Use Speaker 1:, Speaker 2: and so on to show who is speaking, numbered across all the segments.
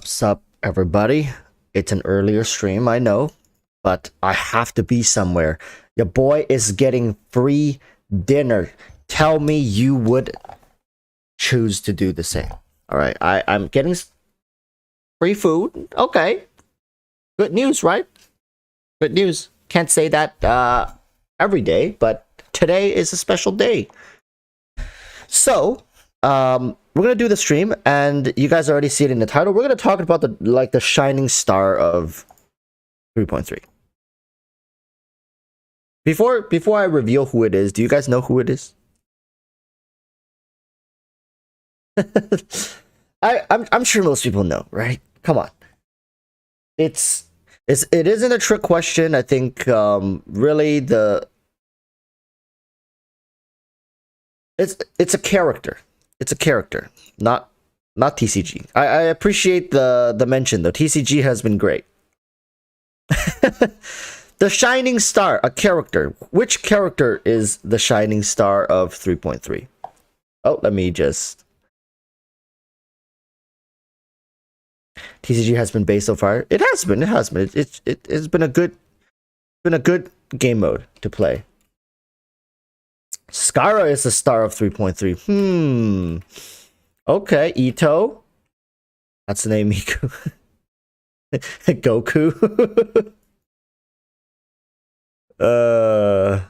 Speaker 1: Sup, everybody. It's an earlier stream, I know, but I have to be somewhere. Your boy is getting free dinner. Tell me you would choose to do the same. All right, I'm getting free food. Okay, good news, right? Good news. Can't say that every day, but today is a special day. So, we're gonna do the stream, and you guys already see it in the title. We're gonna talk about the shining star of 3.3. Before I reveal who it is, do you guys know who it is? I'm sure most people know, right? Come on. It isn't a trick question. I think really it's a character. It's a character, not TCG. I appreciate the mention though. TCG has been great. The shining star, a character. Which character is the shining star of 3.3? Oh, let me just. TCG has been based so far. It has been. It has been. It's been a good game mode to play. Skara is the star of 3.3. Okay, Ito. That's the name, Miku. Goku. uh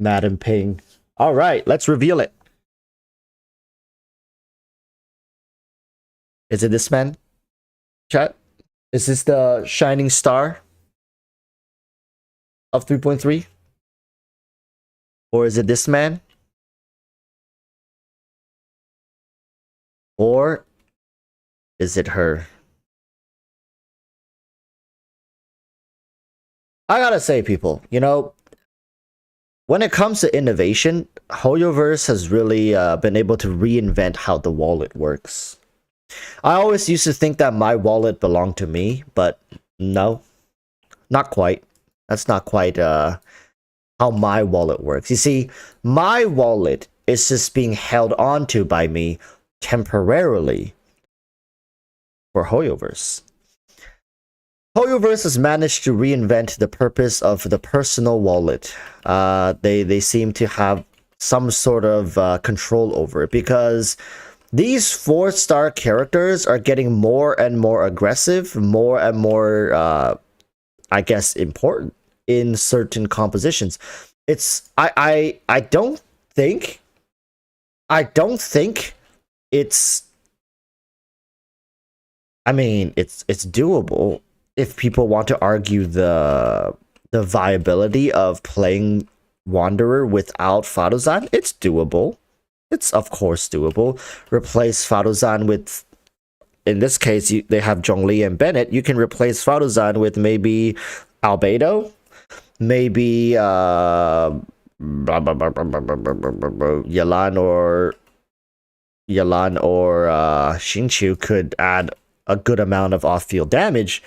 Speaker 1: Madam Ping. All right, let's reveal it. Is it this man? Chat? Is this the shining star of 3.3? Or is it this man? Or is it her? I gotta say, people, you know, when it comes to innovation, HoYoverse has really been able to reinvent how the wallet works. I always used to think that my wallet belonged to me, but no, not quite. That's not quite how my wallet works. You see, my wallet is just being held onto by me temporarily for HoYoverse. HoYoverse has managed to reinvent the purpose of the personal wallet. They seem to have some sort of control over it because these 4-star characters are getting more and more aggressive, more and more, I guess, important in certain compositions. It's I don't think it's, I mean, it's doable if people want to argue the viability of playing Wanderer without Fadozan. It's doable. It's of course doable. Replace Fadozan with, in this case, they have Zhongli and Bennett. You can replace Fadozan with maybe Albedo, maybe Yalan or Xinqiu could add a good amount of off-field damage.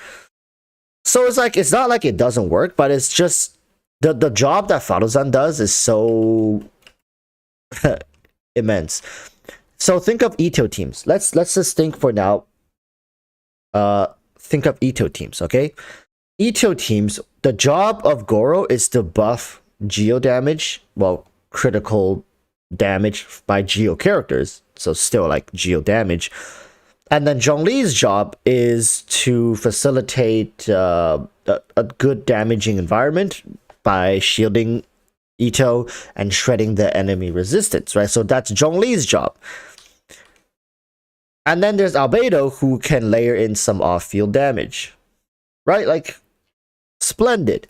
Speaker 1: So it's like, it's not like it doesn't work, but it's just the job that Fadozan does is so immense. So think of Ito teams. Let's just think for now. Think of Ito teams, okay? Ito teams, the job of Goro is to buff geo damage, well, critical damage by geo characters, so still like geo damage. And then Zhongli's job is to facilitate a good damaging environment by shielding Ito and shredding the enemy resistance, right? So that's Zhongli's job. And then there's Albedo, who can layer in some off-field damage, right? Like, splendid,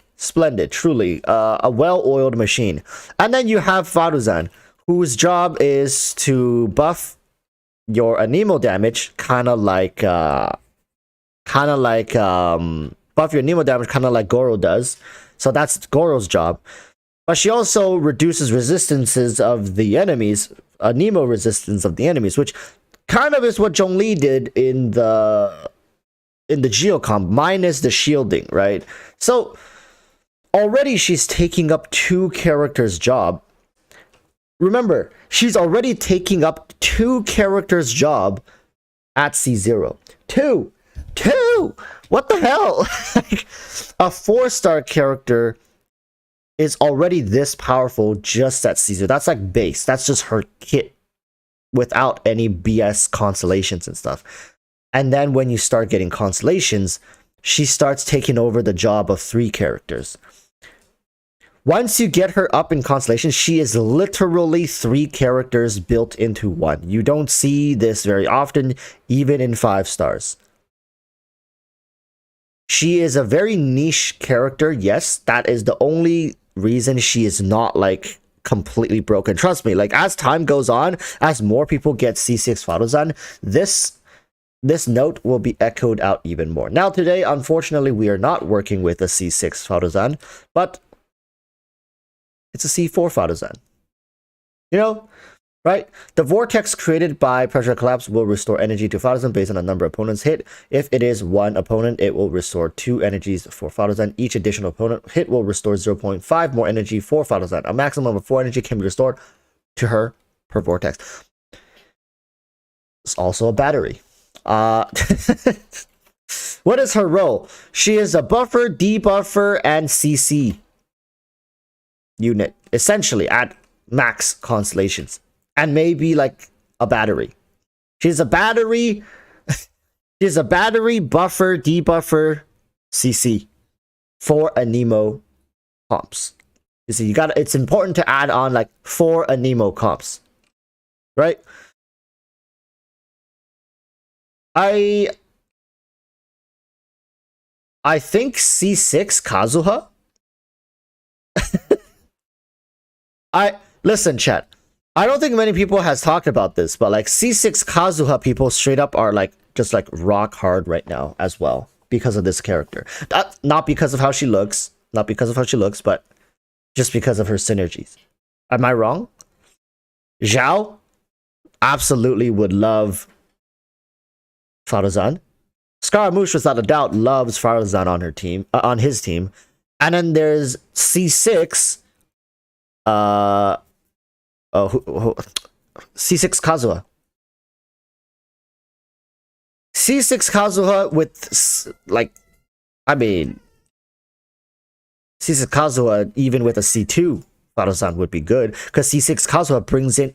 Speaker 1: truly, a well-oiled machine. And then you have Fadozan, whose job is to buff your anemo damage, kind of like buff your anemo damage, kind of like Goro does. So that's Goro's job. But she also reduces resistances of the enemies, anemo resistance of the enemies, which kind of is what Zhongli did in the Geocomp, minus the shielding, right? So already she's taking up 2 characters' job. Remember, she's already taking up 2 characters' job at C0. 2! What the hell? A 4-star character is already this powerful just at C0. That's like base. That's just her kit without any BS constellations and stuff. And then when you start getting constellations, she starts taking over the job of 3 characters. Once you get her up in constellation, she is literally 3 characters built into one. You don't see this very often, even in 5 stars. She is a very niche character, yes. That is the only reason she is not like completely broken. Trust me, like as time goes on, as more people get C6 Fadozan, this note will be echoed out even more. Now today, unfortunately, we are not working with a C6 Fadozan, but it's a C4 Fadozan. You know, right? The vortex created by pressure collapse will restore energy to Fadozan based on the number of opponents hit. If it is 1 opponent, it will restore 2 energies for Fadozan. Each additional opponent hit will restore 0.5 more energy for Fadozan. A maximum of 4 energy can be restored to her per vortex. It's also a battery. What is her role? She is a buffer, debuffer, and CC unit, essentially at max constellations, and maybe like a battery. She's a battery. She's a battery, buffer, debuffer, CC for Anemo comps. You see, it's important to add on like 4 Anemo comps, right? I think C6 Kazuha. Listen, chat. I don't think many people has talked about this, but like C6 Kazuha people straight up are like just like rock hard right now as well because of this character. Not because of how she looks, but just because of her synergies. Am I wrong? Zhao absolutely would love Faruzan. Scaramouche, without a doubt, loves Faruzan on her team, on his team. And then there's C6. C6 Kazuha. C6 Kazuha with like, I mean, C6 Kazuha even with a C2 Faruzan would be good because C6 Kazuha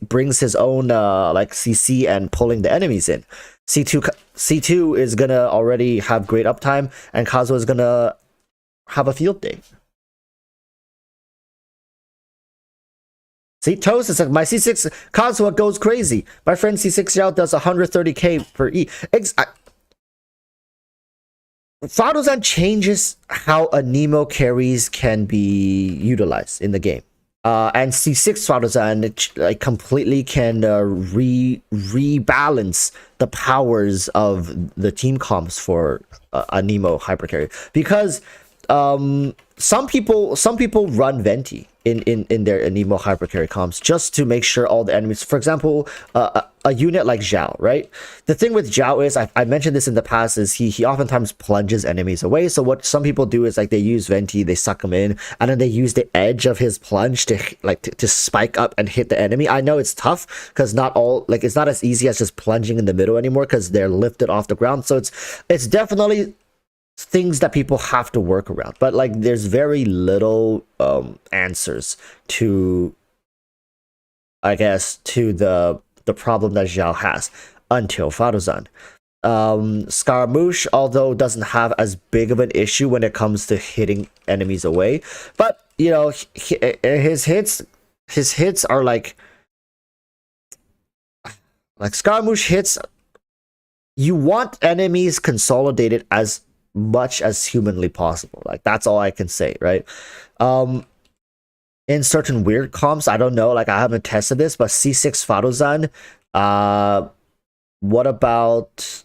Speaker 1: brings his own like CC and pulling the enemies in. C2 is gonna already have great uptime, and Kazuha is gonna have a field day. See, Toast is like, my C6 Kazuha goes crazy. My friend C6 Zhao does 130k per E. Faruzan changes how Anemo carries can be utilized in the game. And C6 Faruzan like completely can rebalance the powers of the team comps for Anemo hypercarry, because some people run Venti in their Anemo hypercarry comps just to make sure all the enemies, for example, a unit like Zhao, right? The thing with Zhao is, I mentioned this in the past, is he oftentimes plunges enemies away. So what some people do is like they use Venti, they suck him in, and then they use the edge of his plunge to spike up and hit the enemy. I know it's tough because it's not as easy as just plunging in the middle anymore because they're lifted off the ground. So it's definitely things that people have to work around, but like there's very little answers to, I guess, to the problem that Zhao has until Faruzan. Scaramouche, although doesn't have as big of an issue when it comes to hitting enemies away, but you know, his hits are like Scaramouche hits, you want enemies consolidated as much as humanly possible. Like that's all I can say, right? In certain weird comps, I don't know, like I haven't tested this, but C6 Faruzan, what about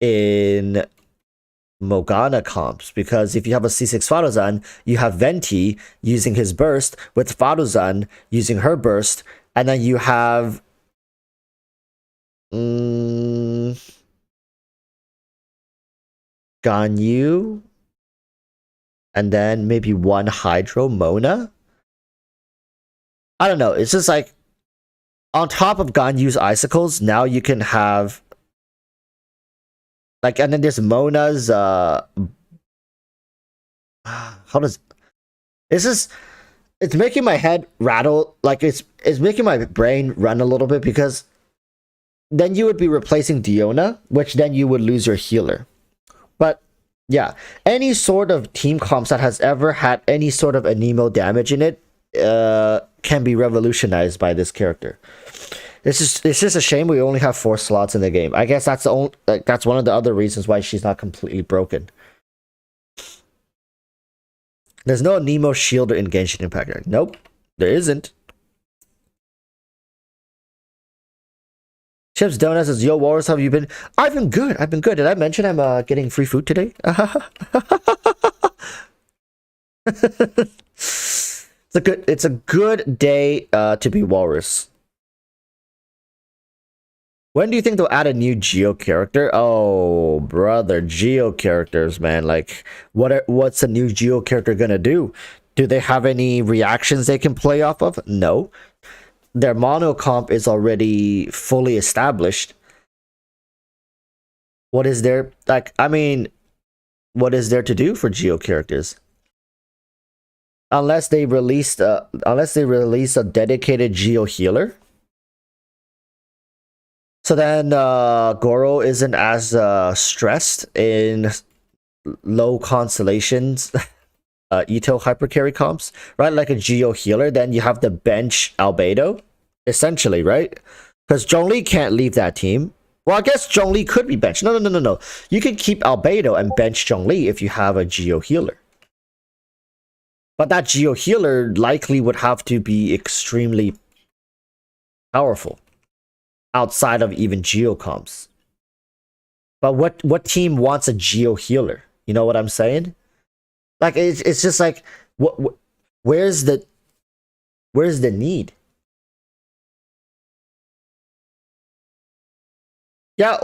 Speaker 1: in Morgana comps? Because if you have a C6 Faruzan, you have Venti using his burst with Faruzan using her burst, and then you have Ganyu, and then maybe one Hydro Mona. I don't know. It's just like on top of Ganyu's icicles, now you can have like, and then there's Mona's how does it's making my head rattle, like it's making my brain run a little bit, because then you would be replacing Diona, which then you would lose your healer. But yeah, any sort of team comps that has ever had any sort of Anemo damage in it can be revolutionized by this character. It's just a shame we only have 4 slots in the game. I guess that's that's one of the other reasons why she's not completely broken. There's no Anemo shielder in Genshin Impact. Nope, there isn't. Chips Donuts says, "Yo, Walrus, how have you been?" I've been good. Did I mention I'm getting free food today? It's a good day to be Walrus. When do you think they'll add a new Geo character? Oh, brother, Geo characters, man. Like, what's a new Geo character gonna do? Do they have any reactions they can play off of? No. Their mono comp is already fully established. What is there like? I mean, what is there to do for Geo characters? Unless they release a dedicated Geo healer. So then Goro isn't as stressed in low constellations Ito hypercarry comps, right? Like a Geo healer, then you have the bench Albedo, essentially, right? Because Zhongli can't leave that team. Well, I guess Zhongli could be benched. No. You can keep Albedo and bench Zhongli if you have a Geo healer. But that Geo healer likely would have to be extremely powerful outside of even Geo comps. But what team wants a Geo healer? You know what I'm saying? Like it's just like what where's the need? Yeah,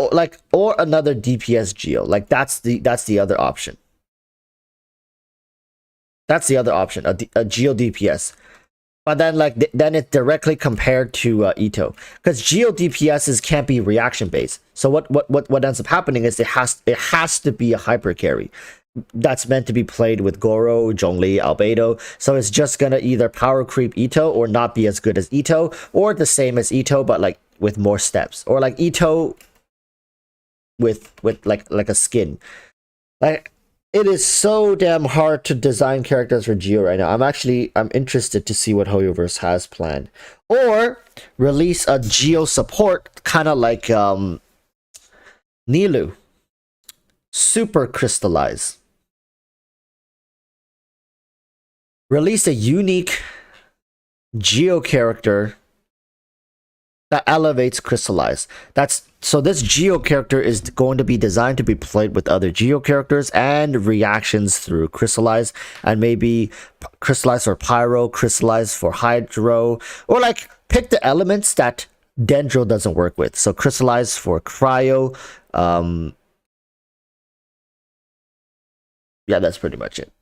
Speaker 1: or another DPS Geo. Like that's the other option. That's the other option, a Geo DPS. But then then it's directly compared to Ito, because Geo DPSs can't be reaction based. So what ends up happening is it has to be a hyper carry that's meant to be played with Goro, Zhongli, Albedo. So it's just gonna either power creep Ito or not be as good as Ito, or the same as Ito but like with more steps, or like Ito with like a skin. Like it is so damn hard to design characters for Geo right now. I'm interested to see what HoYoverse has planned, or release a Geo support, kind of like Nilu, super crystallize. Release a unique Geo character that elevates crystallize. So this Geo character is going to be designed to be played with other Geo characters and reactions through crystallize, and maybe crystallize for pyro, crystallize for hydro, or like pick the elements that dendro doesn't work with. So crystallize for cryo. Yeah, that's pretty much it.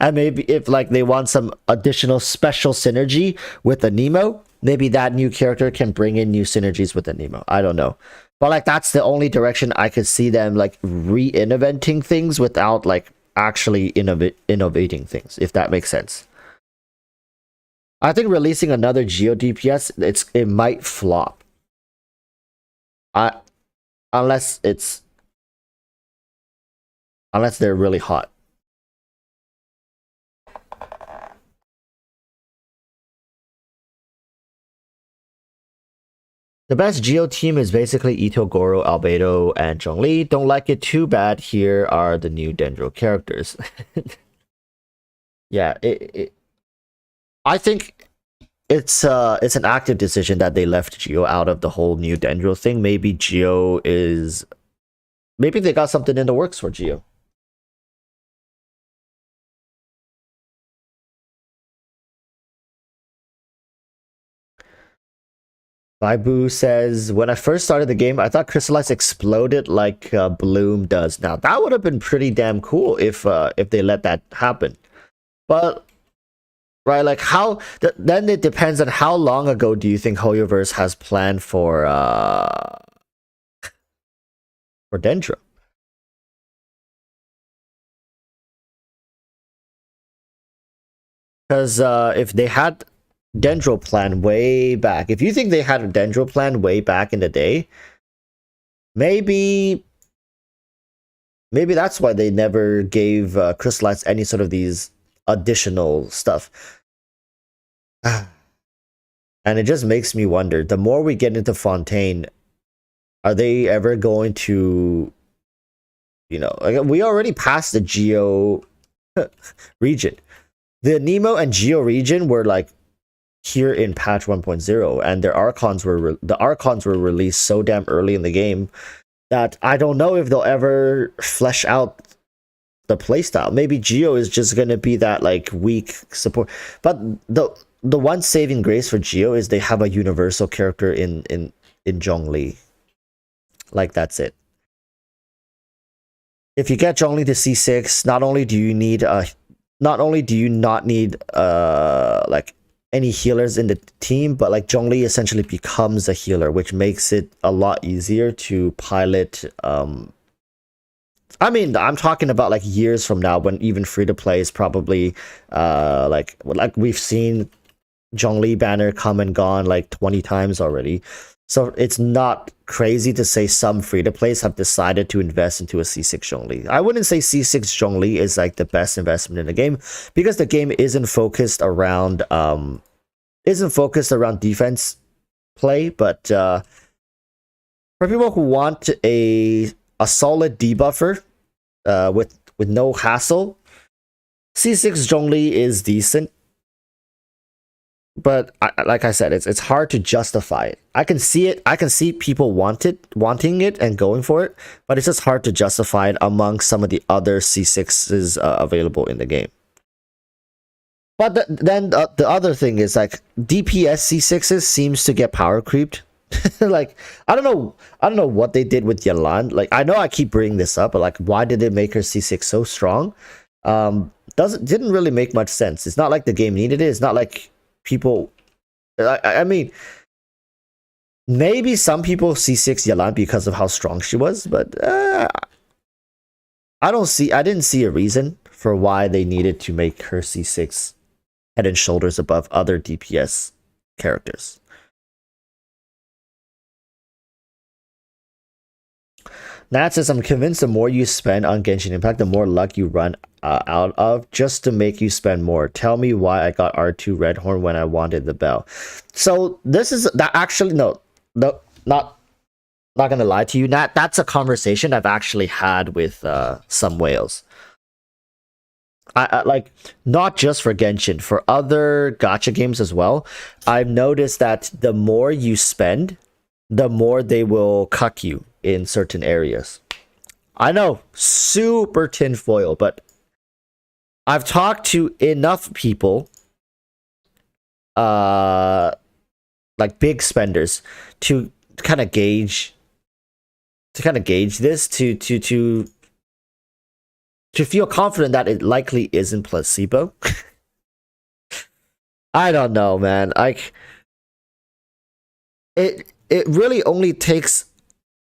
Speaker 1: And maybe if like they want some additional special synergy with the Nemo, maybe that new character can bring in new synergies with the Nemo. I don't know. But like that's the only direction I could see them like re-inventing things without like actually innovating things, if that makes sense. I think releasing another Geo DPS, it might flop. Unless they're really hot. The best Geo team is basically Ito, Goro, Albedo, and Zhongli. Don't like it too bad. Here are the new Dendro characters. Yeah, I think it's an active decision that they left Geo out of the whole new Dendro thing. Maybe they got something in the works for Geo. Baibu says, when I first started the game, I thought Crystallize exploded like Bloom does. Now, that would have been pretty damn cool if they let that happen. But, right, like then it depends on how long ago do you think HoYoverse has planned for Dendro. Because if they had Dendro plan way back. If you think they had a Dendro plan way back in the day, maybe that's why they never gave Crystallites any sort of these additional stuff. And it just makes me wonder, the more we get into Fontaine, are they ever going to, like, we already passed the Geo region. The Nemo and Geo region were like here in patch 1.0, and the archons were released so damn early in the game that I don't know if they'll ever flesh out the playstyle. Maybe Geo is just gonna be that like weak support. But the one saving grace for Geo is they have a universal character in Zhongli. Like that's it. If you get Zhongli to C6, not only do you not need like any healers in the team, but like Zhongli essentially becomes a healer, which makes it a lot easier to pilot. I mean, I'm talking about like years from now when even free to play is probably like we've seen Zhongli banner come and gone like 20 times already. So it's not crazy to say some free-to-plays have decided to invest into a C6 Zhongli. I wouldn't say C6 Zhongli is like the best investment in the game because the game isn't focused around defense play, but for people who want a solid debuffer with no hassle, C6 Zhongli is decent. But like I said, it's hard to justify it. I can see it. I can see people wanting it and going for it, but it's just hard to justify it among some of the other C6s available in the game. But then the other thing is like DPS C6s seems to get power creeped. Like I don't know what they did with Yalan. Like I know I keep bringing this up, but like why did they make her C6 so strong? Didn't really make much sense. It's not like the game needed it. It's not like people, I mean, maybe some people C6 Yalan because of how strong she was, but I didn't see a reason for why they needed to make her C6 head and shoulders above other DPS characters. Nat says, I'm convinced the more you spend on Genshin Impact, the more luck you run out of just to make you spend more. Tell me why I got R2 Redhorn when I wanted the bell. So this is that actually no, not gonna lie to you, Nat. That's a conversation I've actually had with some whales. I like not just for Genshin, for other gacha games as well. I've noticed that the more you spend, the more they will cuck you in certain areas. I know, super tinfoil, but I've talked to enough people, like big spenders, to kind of gauge this, to feel confident that it likely isn't placebo. I don't know, man. Like it really only takes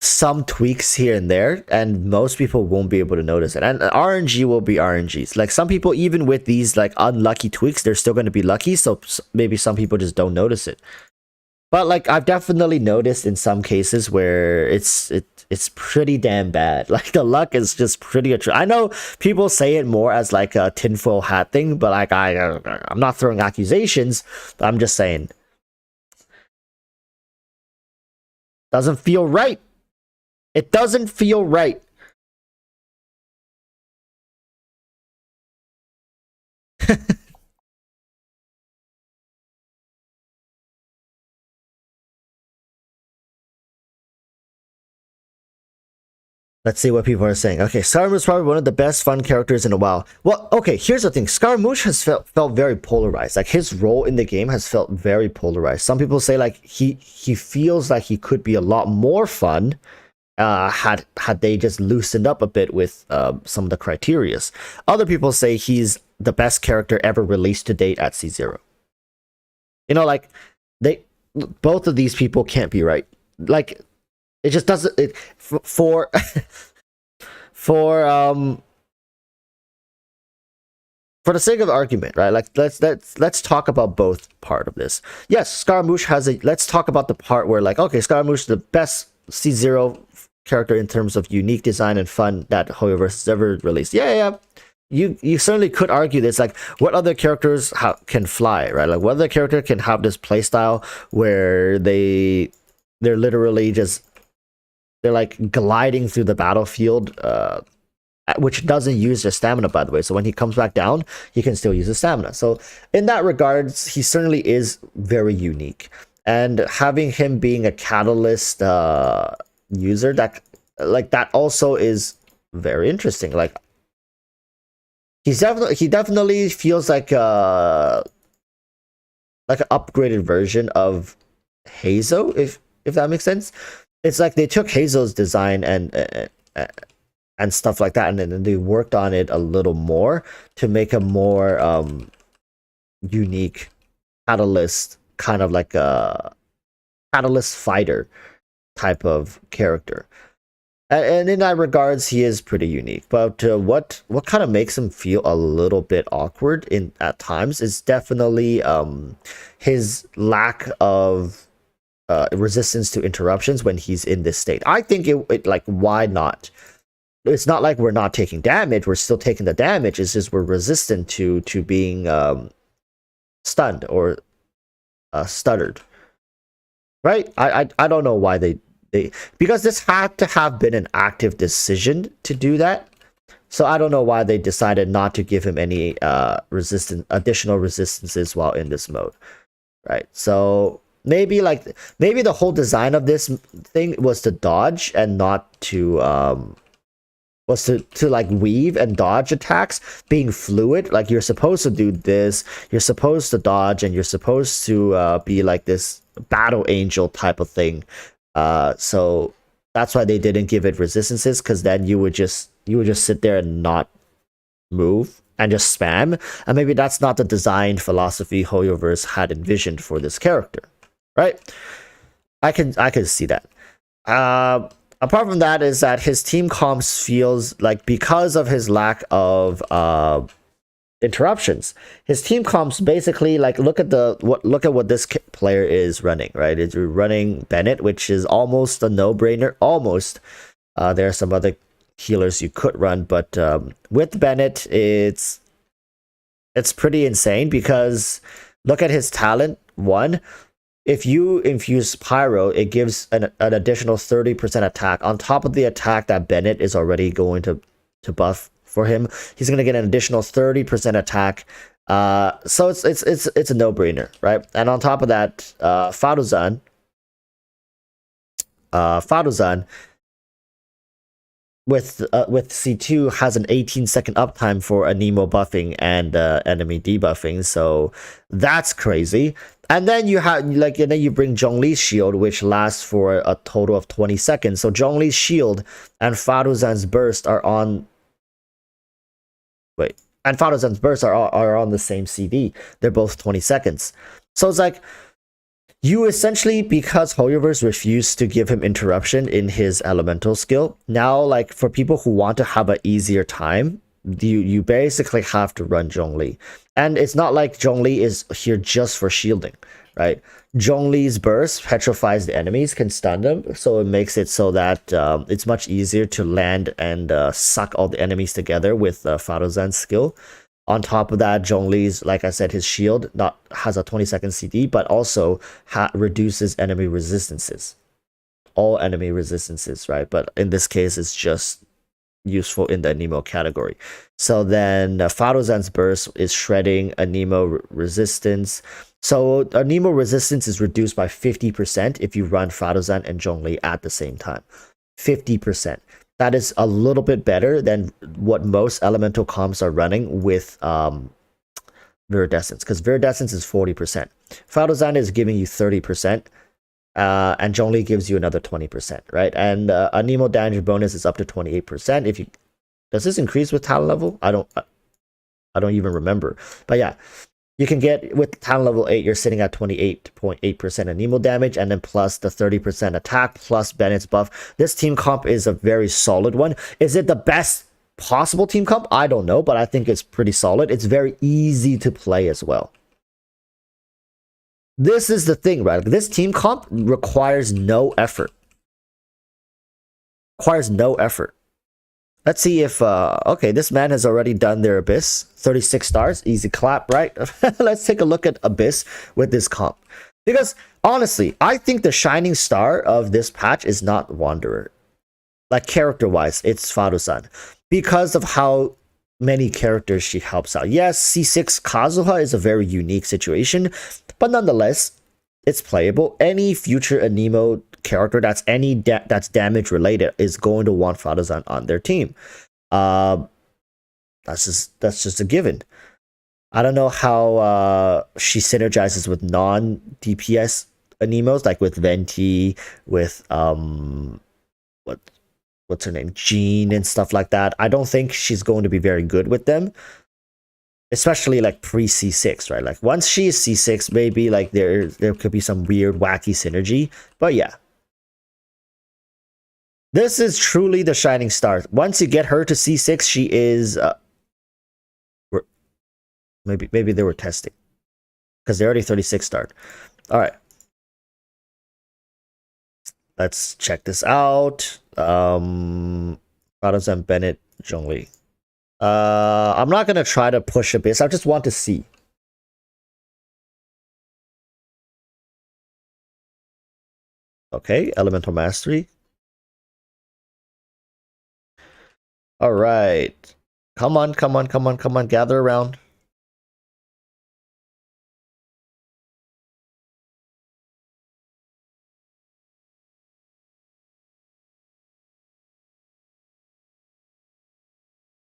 Speaker 1: some tweaks here and there, and most people won't be able to notice it. And RNG will be RNGs. Like some people, even with these like unlucky tweaks, they're still going to be lucky. So maybe some people just don't notice it. But like I've definitely noticed in some cases where it's pretty damn bad. Like the luck is just pretty. I know people say it more as like a tinfoil hat thing, but like I'm not throwing accusations. But I'm just saying, doesn't feel right. It doesn't feel right. Let's see what people are saying. Okay, Scaramouche is probably one of the best fun characters in a while. Well, okay, here's the thing. Scaramouche has felt very polarized. Like his role in the game has felt very polarized. Some people say like he feels like he could be a lot more fun had they just loosened up a bit with some of the criterias. Other people say he's the best character ever released to date at C0. You know, like both of these people can't be right. Like it just doesn't for the sake of argument, right? Like let's talk about both part of this. Yes, Scaramouche has a. Let's talk about the part where like okay, Scaramouche is the best C0 character in terms of unique design and fun that Hoyoverse has ever released. Yeah. You certainly could argue this. Like, what other characters can fly, right? Like, what other character can have this playstyle where they're literally just they're like gliding through the battlefield, which doesn't use their stamina, by the way. So when he comes back down, he can still use his stamina. So in that regards, he certainly is very unique. And having him being a catalyst user, that also is very interesting. Like he definitely feels like an upgraded version of Hazo, if that makes sense. It's like they took Hazo's design and stuff like that, and then they worked on it a little more to make a more unique catalyst, kind of like a catalyst fighter type of character. And in that regards, he is pretty unique. But what kind of makes him feel a little bit awkward in at times is definitely his lack of resistance to interruptions when he's in this state. I think it like, why not? It's not like we're not taking damage. We're still taking the damage. It's just we're resistant to being stunned or stuttered. Right? I don't know why they because this had to have been an active decision to do that. So I don't know why they decided not to give him any additional resistances while in this mode. Right? So maybe the whole design of this thing was to dodge and not to was to like weave and dodge attacks, being fluid. Like, you're supposed to do this, you're supposed to dodge, and you're supposed to be like this battle angel type of thing. So that's why they didn't give it resistances, because then you would just sit there and not move and just spam. And maybe that's not the design philosophy HoYoverse had envisioned for this character, right? I can see that. Apart from that, is that his team comps feels like, because of his lack of interruptions, his team comps basically, like, look at what this player is running, right? It's running Bennett, which is almost a no-brainer. Almost. There are some other healers you could run, but with Bennett, it's pretty insane, because look at his talent. One, if you infuse Pyro, it gives an additional 30% attack on top of the attack that Bennett is already going to buff for him. He's going to get an additional 30% attack. So it's a no-brainer, right? And on top of that, Fadozan with C2 has an 18-second uptime for Anemo buffing and enemy debuffing, so that's crazy. And then you have and then you bring Zhongli's shield, which lasts for a total of 20 seconds. So Zhongli's shield and Fadozan's burst are on. Wait, and Fadozan's burst are on the same CD. They're both 20 seconds. So it's like, you essentially, because HoYoverse refused to give him interruption in his elemental skill, now, like, for people who want to have an easier time, you basically have to run Zhongli. And it's not like Zhongli is here just for shielding, right? Zhongli's burst petrifies the enemies, can stun them, so it makes it so that it's much easier to land and suck all the enemies together with Fadozan's skill. On top of that, Zhongli's, like I said, his shield has a 20-second CD, but also reduces enemy resistances. All enemy resistances, right? But in this case, it's just useful in the Anemo category. So then Fadozan's burst is shredding Anemo resistance. So Anemo resistance is reduced by 50% if you run Fadozan and Zhongli at the same time. 50%. That is a little bit better than what most elemental comps are running with Viridescence, because Viridescence is 40%. Fadozan is giving you 30%, and Zhongli gives you another 20%, right? And Anemo damage bonus is up to 28%. If you does this increase with talent level? I don't even remember. But yeah, you can get, with talent level 8, you're sitting at 28.8% Anemo damage, and then plus the 30% attack, plus Bennett's buff. This team comp is a very solid one. Is it the best possible team comp? I don't know, but I think it's pretty solid. It's very easy to play as well. This is the thing, right? This team comp requires no effort. Requires no effort. Let's see if, okay, this man has already done their Abyss. 36 stars, easy clap, right? Let's take a look at Abyss with this comp. Because, honestly, I think the shining star of this patch is not Wanderer. Like, character-wise, it's Fadozan. Because of how many characters she helps out. Yes, C6 Kazuha is a very unique situation, but nonetheless, it's playable. Any future Anemo character that's that's damage related is going to want Fadozan on their team. That's just a given. I don't know how she synergizes with non-DPS Anemos, like with Venti, with what's her name, Jean, and stuff like that. I don't think she's going to be very good with them. especially like pre C6, right? Like once she is C6, maybe like there could be some weird wacky synergy. But yeah, this is truly the shining star. Once you get her to C6, she is maybe they were testing because they're already 36 start. All right, let's check this out. Prados and Bennett Zhongli. I'm not gonna try to push a bit. I just want to see. Okay, elemental mastery. All right, come on, come on, come on, come on, gather around.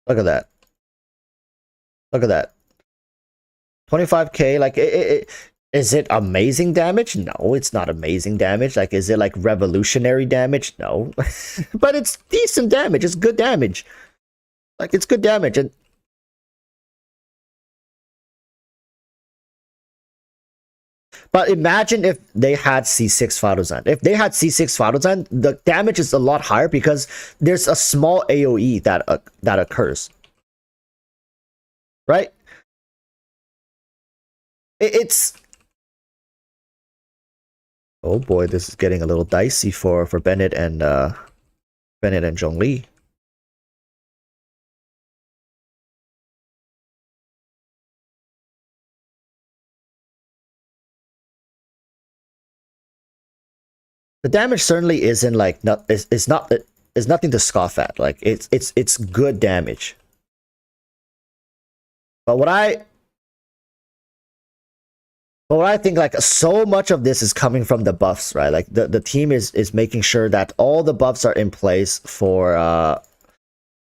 Speaker 1: Look at that. Look at that. 25k, like is it amazing damage? No, it's not amazing damage. Like, is it like revolutionary damage? No. But it's decent damage. It's good damage. Like, it's good damage. And but imagine if they had C6 Faruzan. If they had C6 Faruzan, the damage is a lot higher because there's a small AoE that occurs. Right? It's oh boy, this is getting a little dicey for Bennett and Zhongli. The damage certainly isn't like not it's not it's nothing to scoff at. Like it's good damage. But what I think like so much of this is coming from the buffs, right? Like the team is making sure that all the buffs are in place for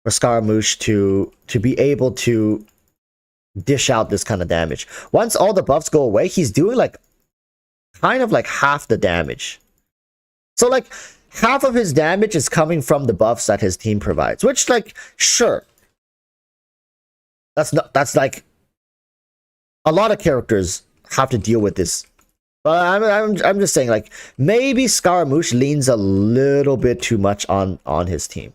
Speaker 1: Scaramouche to be able to dish out this kind of damage. Once all the buffs go away, he's doing like kind of like half the damage. So like half of his damage is coming from the buffs that his team provides, which like sure. That's like a lot of characters have to deal with this. But I'm just saying like maybe Scaramouche leans a little bit too much on his team.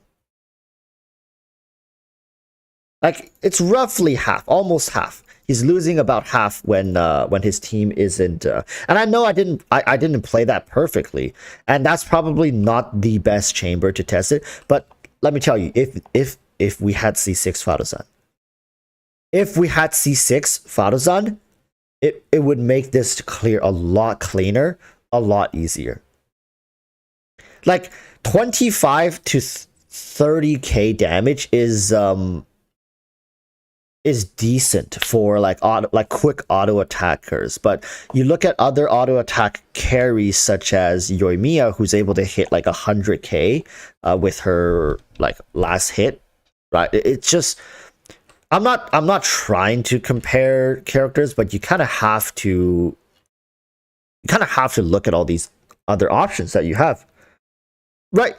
Speaker 1: Like it's roughly half, almost half. He's losing about half when his team isn't. And I know I didn't play that perfectly, and that's probably not the best chamber to test it. But let me tell you, if we had C6 Faruzan, it would make this clear a lot cleaner, a lot easier. Like 25 to 30k damage is decent for like quick auto attackers, but you look at other auto attack carries such as Yoimiya, who's able to hit like 100k with her like last hit, right? It's just I'm not trying to compare characters, but you kind of have to look at all these other options that you have, right?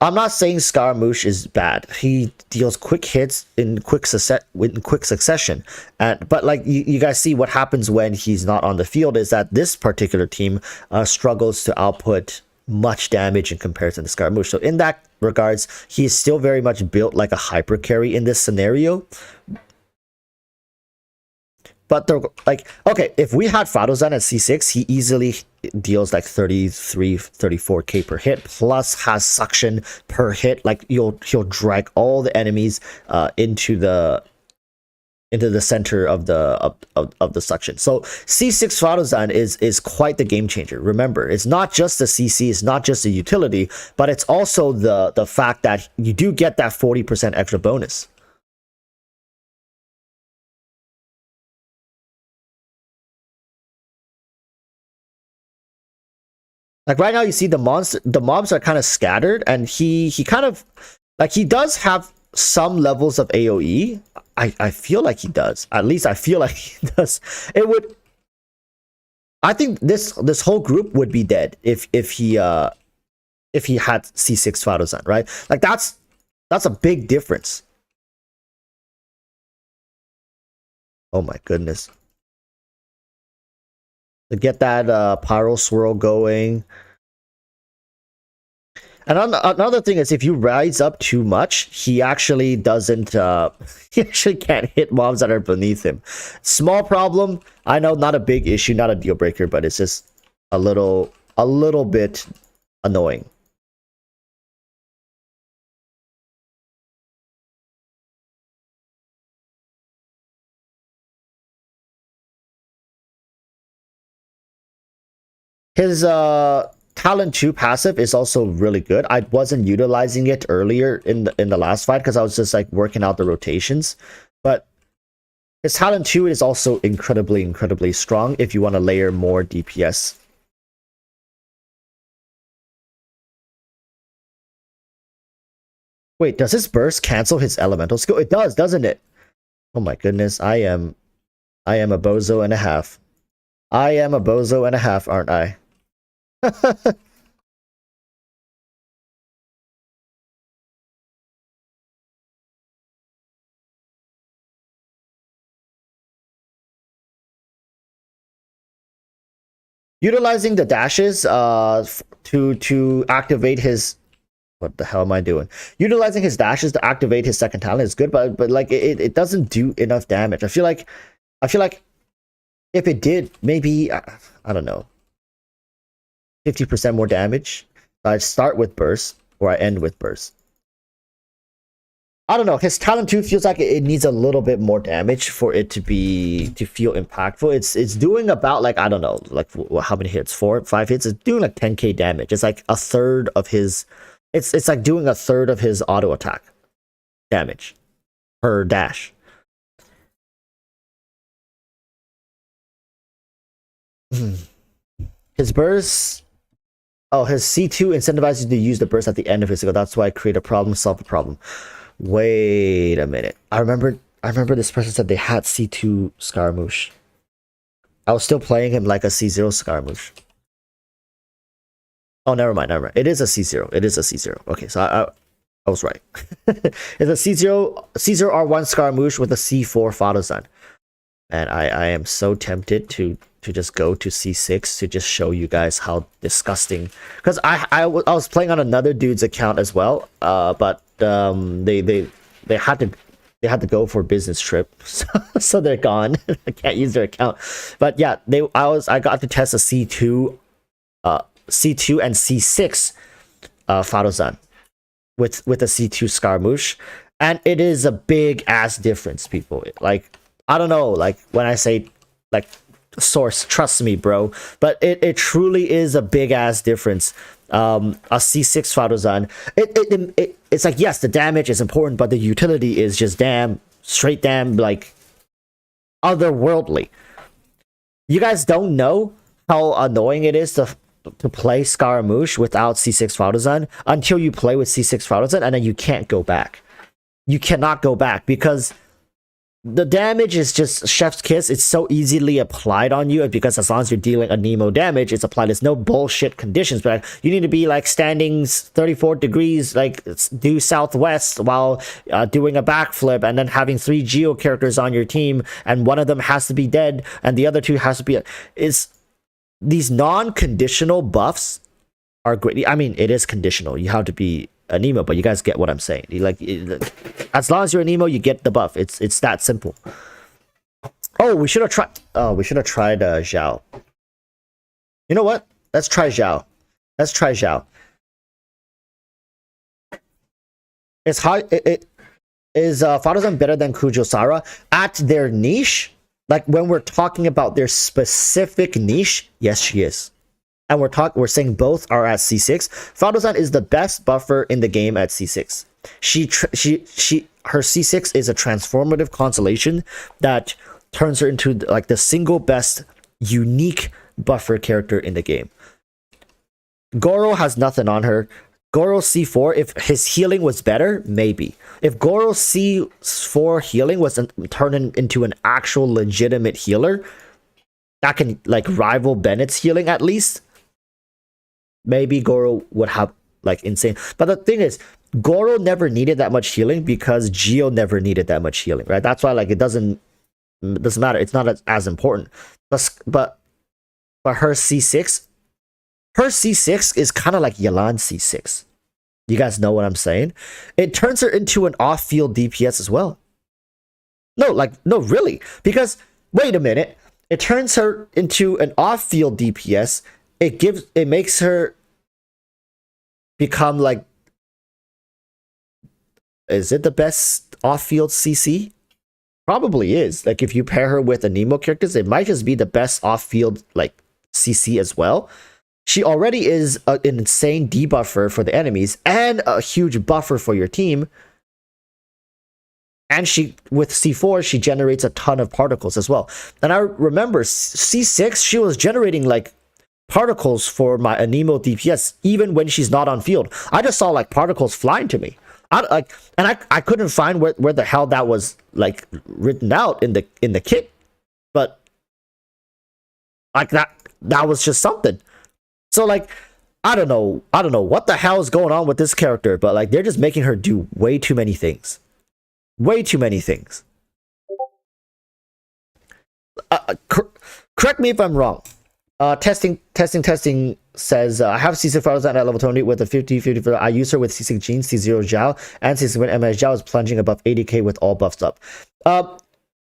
Speaker 1: I'm not saying Scaramouche is bad. He deals quick hits in quick succession. But like you guys see what happens when he's not on the field is that this particular team struggles to output much damage in comparison to Scaramouche. So in that regards, he is still very much built like a hyper carry in this scenario. But they're like, okay, if we had Faruzan at C6, he easily deals like 33, 34k per hit, plus has suction per hit. Like he'll drag all the enemies into the center of the suction. So C6 Faruzan is quite the game changer. Remember, it's not just the CC, it's not just the utility, but it's also the fact that you do get that 40% extra bonus. Like right now, you see the mobs are kind of scattered, and he kind of like he does have some levels of AoE. I feel like he does. At least I feel like he does. It would. I think this whole group would be dead if he had C6 Faruzan, right? Like that's a big difference. Oh my goodness. To get that pyro swirl going. And another thing is, if you rise up too much, he actually doesn't, he actually can't hit mobs that are beneath him. Small problem. I know, not a big issue, not a deal breaker, but it's just a little bit annoying. His talent 2 passive is also really good. I wasn't utilizing it earlier in the last fight because I was just like working out the rotations, but his talent 2 is also incredibly strong if you want to layer more DPS. Wait, does his burst cancel his elemental skill? It does, doesn't it? Oh my goodness, I am a bozo and a half. I am a bozo and a half, aren't I? Utilizing the dashes to activate his, what the hell am I doing? Utilizing his dashes to activate his second talent is good, but like it doesn't do enough damage. I feel like if it did, maybe I don't know, 50% more damage. I start with burst or I end with burst. I don't know. His talent 2 feels like it needs a little bit more damage for it to feel impactful. It's doing about, like, I don't know, like how many hits? 4, 5 hits. It's doing like 10k damage. It's like a third of his. It's like doing a third of his auto attack damage per dash. His burst. Oh, his C2 incentivizes you to use the burst at the end of his cycle. That's why I create a problem, solve a problem. Wait a minute. I remember this person said they had C2 Scaramouche. I was still playing him like a C0 Scaramouche. Oh, never mind. It is a C0. It is a C0. Okay, so I was right. It's a C0 R1 Scaramouche with a C4 Photozan. And I am so tempted to just go to C6 to just show you guys how disgusting. Because I was playing on another dude's account as well, but they had to go for a business trip, so they're gone. I can't use their account. But yeah, I got to test a C2 and C6 Photozan with a C2 Scaramouche, and it is a big ass difference, people. Like, I don't know, like when I say, like, source, trust me, bro, but it truly is a big ass difference. A C6 Photozan, it's like, yes, the damage is important, but the utility is just straight damn, like, otherworldly. You guys don't know how annoying it is to play Scaramouche without C6 Photozan until you play with C6 Photozan, and then you can't go back. You cannot go back because the damage is just chef's kiss. It's so easily applied on you because as long as you're dealing a Nemo damage, it's applied. There's no bullshit conditions, but you need to be like standing 34 degrees, like due southwest while doing a backflip, and then having 3 Geo characters on your team, and one of them has to be dead, and the other 2 has to be. These non-conditional buffs are great. I mean, it is conditional. You have to be a Nemo, but you guys get what I'm saying. As long as you're a Nemo, you get the buff. It's that simple. Oh, we should have tried. Oh, we should have tried Zhao. You know what? Let's try Zhao. It's hard. It is Photozan better than Kujosara at their niche? Like when we're talking about their specific niche, yes, she is. And we're saying both are at C6. Photozan is the best buffer in the game at C6. Her C6 is a transformative constellation that turns her into like the single best unique buffer character in the game. Goro has nothing on her. Goro C4, if his healing was better, maybe. If Goro C4 healing was turned into an actual legitimate healer that can like rival Bennett's healing at least, maybe Goro would have like insane. But the thing is, Goro never needed that much healing because Geo never needed that much healing, right? That's why like it doesn't doesn't matter. It's not as important. But her C6, is kind of like Yalan's C6. You guys know what I'm saying? It turns her into an off-field DPS as well. No, really. Because wait a minute, it turns her into an off-field DPS. It makes her become like, is it the best off-field CC? Probably is. Like if you pair her with Anemo characters, it might just be the best off-field like CC as well. She already is an insane debuffer for the enemies and a huge buffer for your team. And she, with C4, she generates a ton of particles as well. And I remember C6, she was generating like particles for my Anemo DPS even when she's not on field. I just saw like particles flying to me. I couldn't find where the hell that was like written out in the kit, but like that was just something. So like I don't know what the hell is going on with this character, but like they're just making her do way too many things. Way too many things. Correct me if I'm wrong. Testing says, I have C6 Farzan at level 20 with a 50-50. I use her with C6 Jean, C0 Zhao, and C6 when MS Zhao is plunging above 80k with all buffs up.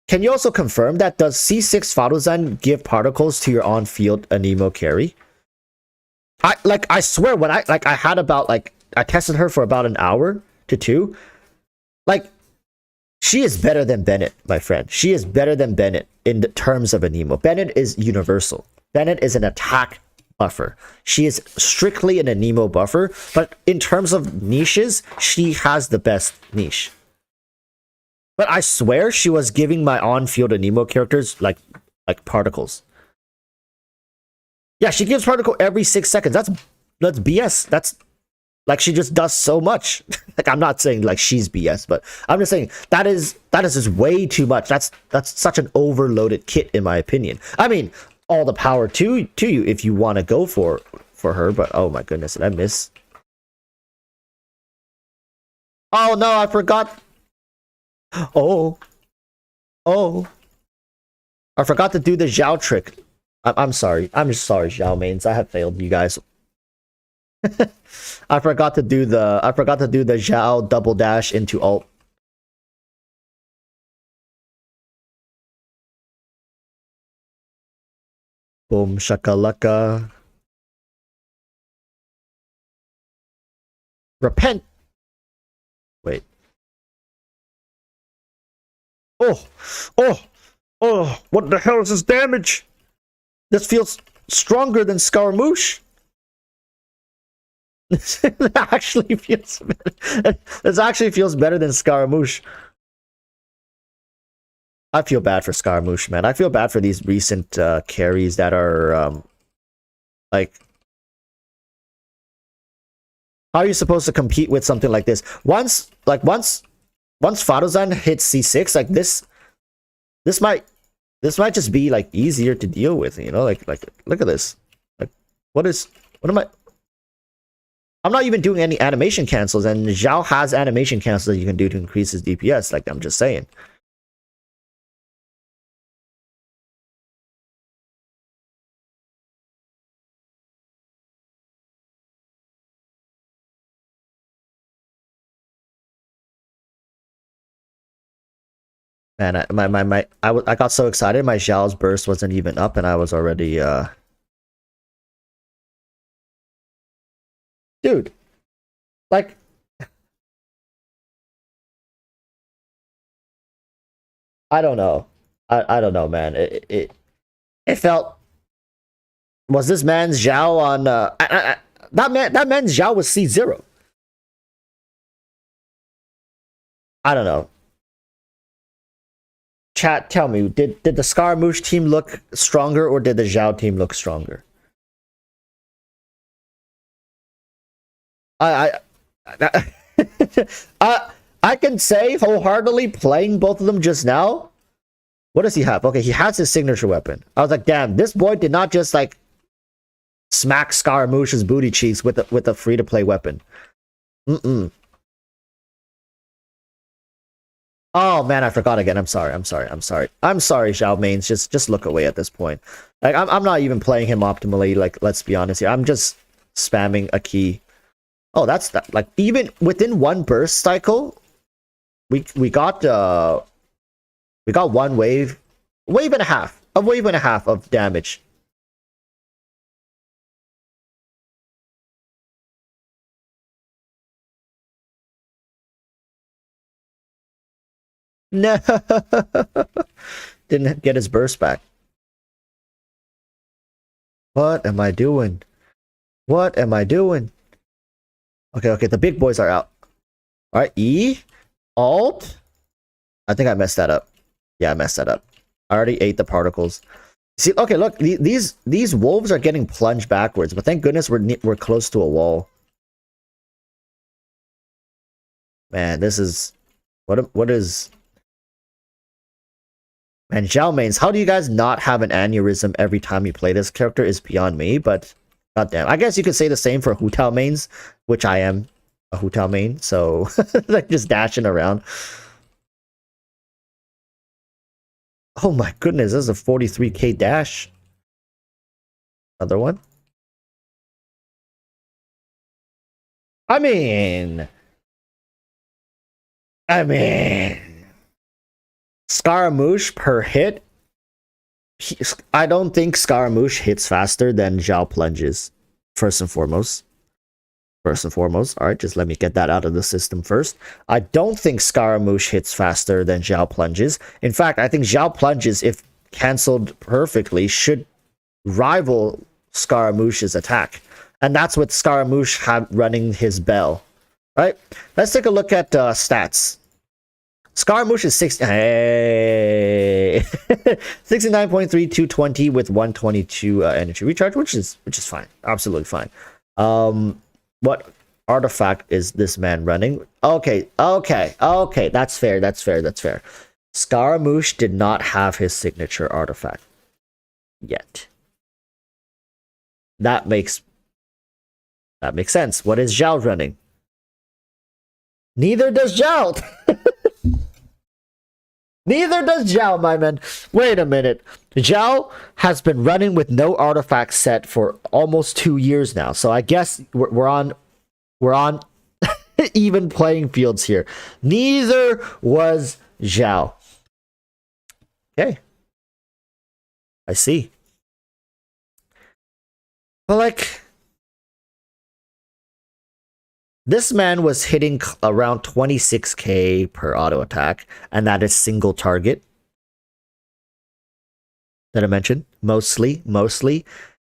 Speaker 1: Can you also confirm that? Does C6 Farzan give particles to your on-field Anemo carry? I swear when I had about like I tested her for about an hour to 2. Like she is better than Bennett, my friend. She is better than Bennett in the terms of Anemo. Bennett is universal. Bennett is an attack buffer. She is strictly an Anemo buffer, but in terms of niches, she has the best niche. But I swear she was giving my on-field Anemo characters like particles. Yeah, she gives particle every 6 seconds. That's BS. That's like she just does so much. Like I'm not saying like she's BS, but I'm just saying that is just way too much. That's such an overloaded kit in my opinion. I mean, all the power to you if you want to go for her, but oh my goodness, did I miss? Oh no, I forgot. Oh, I forgot to do the Zhao trick. I'm sorry. I'm just sorry, Zhao mains. I have failed you guys. I forgot to do the Zhao double dash into ult. Boom shakalaka. Repent. Wait. Oh, what the hell is this damage? This feels stronger than Scaramouche. This actually feels better. This actually feels better than Scaramouche. I feel bad for Scaramouche, man. I feel bad for these recent carries that are like, how are you supposed to compete with something like this? Once Faruzan hits C6, like this might just be like easier to deal with, you know? Like look at this. Like what am I? I'm not even doing any animation cancels, and Zhao has animation cancels that you can do to increase his DPS. Like I'm just saying. Man, I got so excited. My Zhao's burst wasn't even up, and I was already dude, like I don't know. I don't know, man. It felt, was this man's Zhao on that man's Zhao was C0. I don't know. Chat, tell me, did the Scaramouche team look stronger or did the Zhao team look stronger? I I can say wholeheartedly playing both of them just now. What does he have? Okay, he has his signature weapon. I was like, damn, this boy did not just like smack Scaramouche's booty cheeks with a free to play weapon. Oh man, I forgot again. I'm sorry. I'm sorry. I'm sorry. I'm sorry, Xiao Mains. Just look away at this point. Like I'm not even playing him optimally. Like let's be honest here. I'm just spamming a key. Oh, that's that. Like even within one burst cycle, we got one wave and a half, a wave and a half of damage. No, didn't get his burst back. What am I doing? What am I doing? Okay, okay, the big boys are out. All right, E, Alt. I think I messed that up. Yeah, I messed that up. I already ate the particles. See, okay, look, these wolves are getting plunged backwards, but thank goodness we're close to a wall. Man, this is what is. Man, Zhao Mains, how do you guys not have an aneurysm every time you play this character is beyond me, but goddamn. I guess you could say the same for Hu Tao mains, which I am a Hu Tao main, so like just dashing around. Oh my goodness, this is a 43k dash. Another one. I mean, I mean, Scaramouche per hit. I don't think Scaramouche hits faster than Zhao plunges. First and foremost. First and foremost. All right, just let me get that out of the system first. I don't think Scaramouche hits faster than Zhao plunges. In fact, I think Zhao plunges, if cancelled perfectly, should rival Scaramouche's attack. And that's with Scaramouche running his bell. All right, let's take a look at stats. Scaramouche is 69.3, 220 with 122 energy recharge, which is fine, absolutely fine. What artifact is this man running? Okay, that's fair. Scaramouche did not have his signature artifact yet. That makes sense. What is Zhao running? Neither does Zhao. Neither does Zhao, my man. Wait a minute. Zhao has been running with no artifact set for almost 2 years now. So I guess we're on even playing fields here. Neither was Zhao. Okay. I see. But like, this man was hitting around 26k per auto attack, and that is single target. That I mentioned, mostly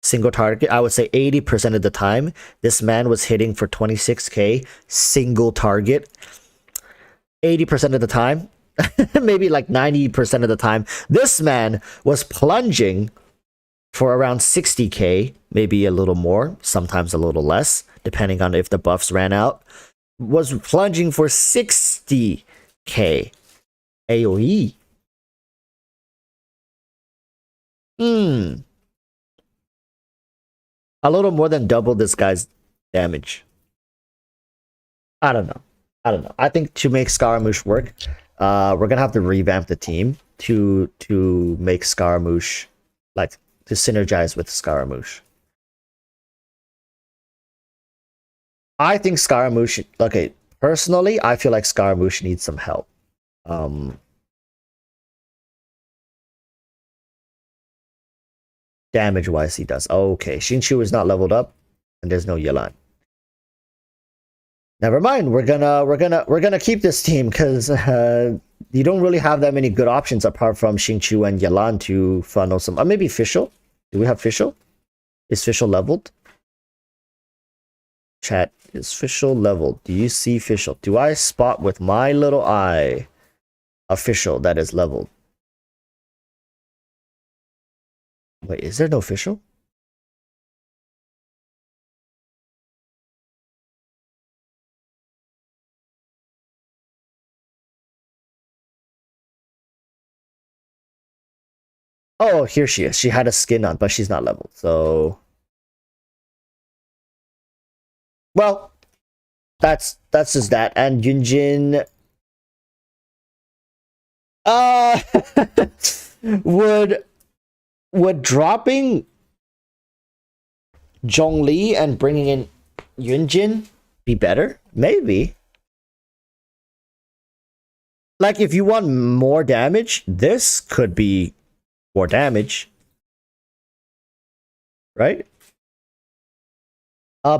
Speaker 1: single target. I would say 80% of the time, this man was hitting for 26k single target. 80% of the time, maybe like 90% of the time, this man was plunging for around 60k, maybe a little more, sometimes a little less, depending on if the buffs ran out. Was plunging for 60k AoE. A little more than double this guy's damage. I don't know. I think to make Scaramouche work, we're gonna have to revamp the team to make Scaramouche, like, to synergize with Scaramouche. I think Scaramouche, okay, personally, I feel like Scaramouche needs some help. Damage wise, he does. Okay, Xingqiu is not leveled up, and there's no Yelan. Never mind. We're gonna keep this team because you don't really have that many good options apart from Xingqiu and Yelan to funnel some. Maybe Fischl. Do we have Fischl? Is Fischl leveled? Chat, is Fischl leveled? Do you see Fischl? Do I spot with my little eye a Fischl that is leveled? Wait, is there no Fischl? Oh, here she is. She had a skin on, but she's not leveled. So, well, that's just that. And Yunjin Uh, would would dropping Zhongli and bringing in Yunjin be better? Maybe. Like if you want more damage, this could be more damage, right?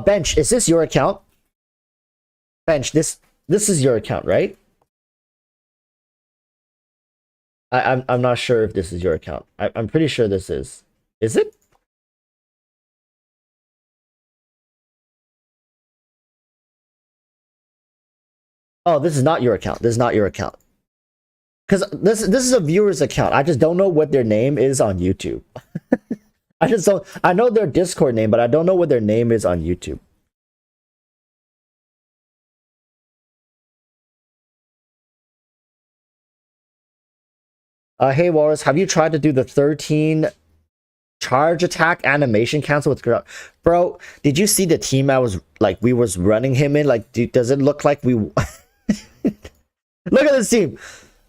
Speaker 1: Bench, is this your account? Bench, this is your account, right? I'm not sure if this is your account. I'm pretty sure this is. Is it? Oh, this is not your account. This is not your account. Because this is a viewer's account. I just don't know what their name is on YouTube. I just don't. I know their Discord name, but I don't know what their name is on YouTube. Hey Walrus, have you tried to do the 13 charge attack animation cancel with bro? Did you see the team I was like we was running him in? Like, does it look like we? Look at this team.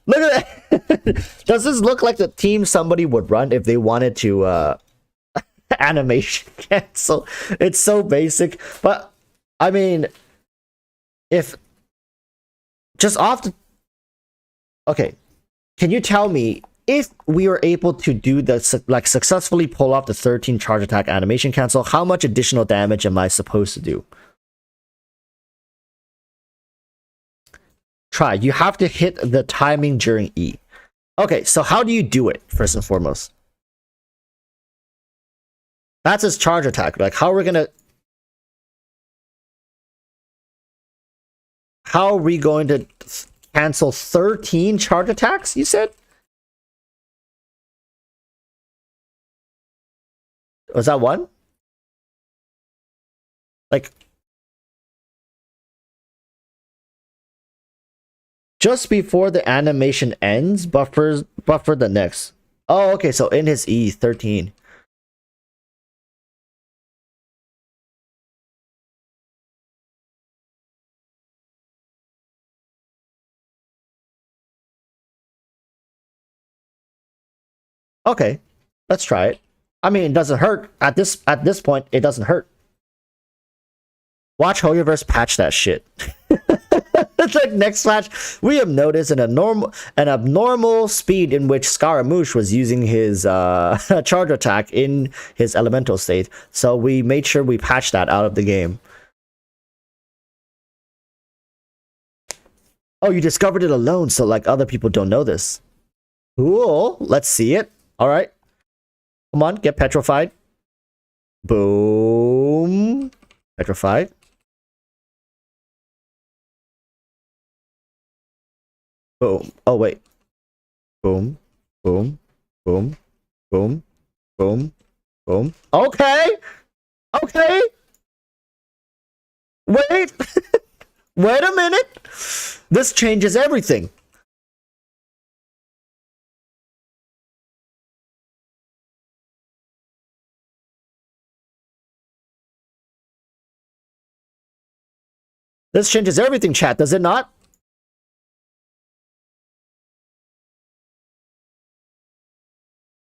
Speaker 1: Look at that. Does this look like the team somebody would run if they wanted to animation cancel? It's so basic, but I mean, if just off the okay, can you tell me if we were able to do the like successfully pull off the 13 charge attack animation cancel, how much additional damage am I supposed to do? Try. You have to hit the timing during E. Okay, so how do you do it first and foremost? That's his charge attack. Like, how are we going to cancel 13 charge attacks, you said? Was that one? Like, just before the animation ends, buffer the next. Oh, okay, so in his E, 13. Okay, let's try it. I mean, it doesn't hurt. At this point, it doesn't hurt. Watch Hoyoverse patch that shit. It's like next patch, we have noticed an abnormal speed in which Scaramouche was using his charge attack in his elemental state. So we made sure we patched that out of the game. Oh, you discovered it alone, so like other people don't know this. Cool. Let's see it. All right. Come on, get petrified. Boom. Petrified. Boom. Oh, wait. Boom. Boom. Boom. Boom. Boom. Boom. Okay. Okay. Wait. Wait a minute. This changes everything. This changes everything, chat, does it not?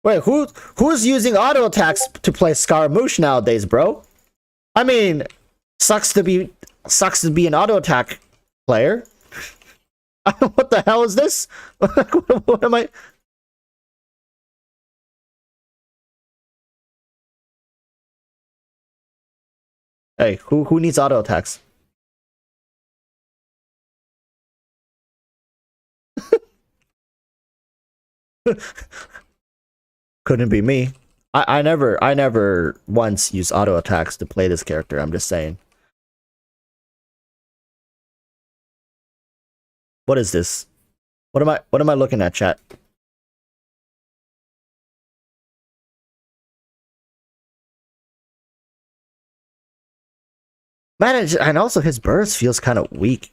Speaker 1: Wait, who's using auto attacks to play Scaramouche nowadays, bro? I mean, sucks to be an auto attack player. What the hell is this? What am I? Hey, who needs auto attacks? Couldn't be me. I never once used auto attacks to play this character. I'm just saying. What is this? What am I looking at, chat? Man, and also his burst feels kind of weak,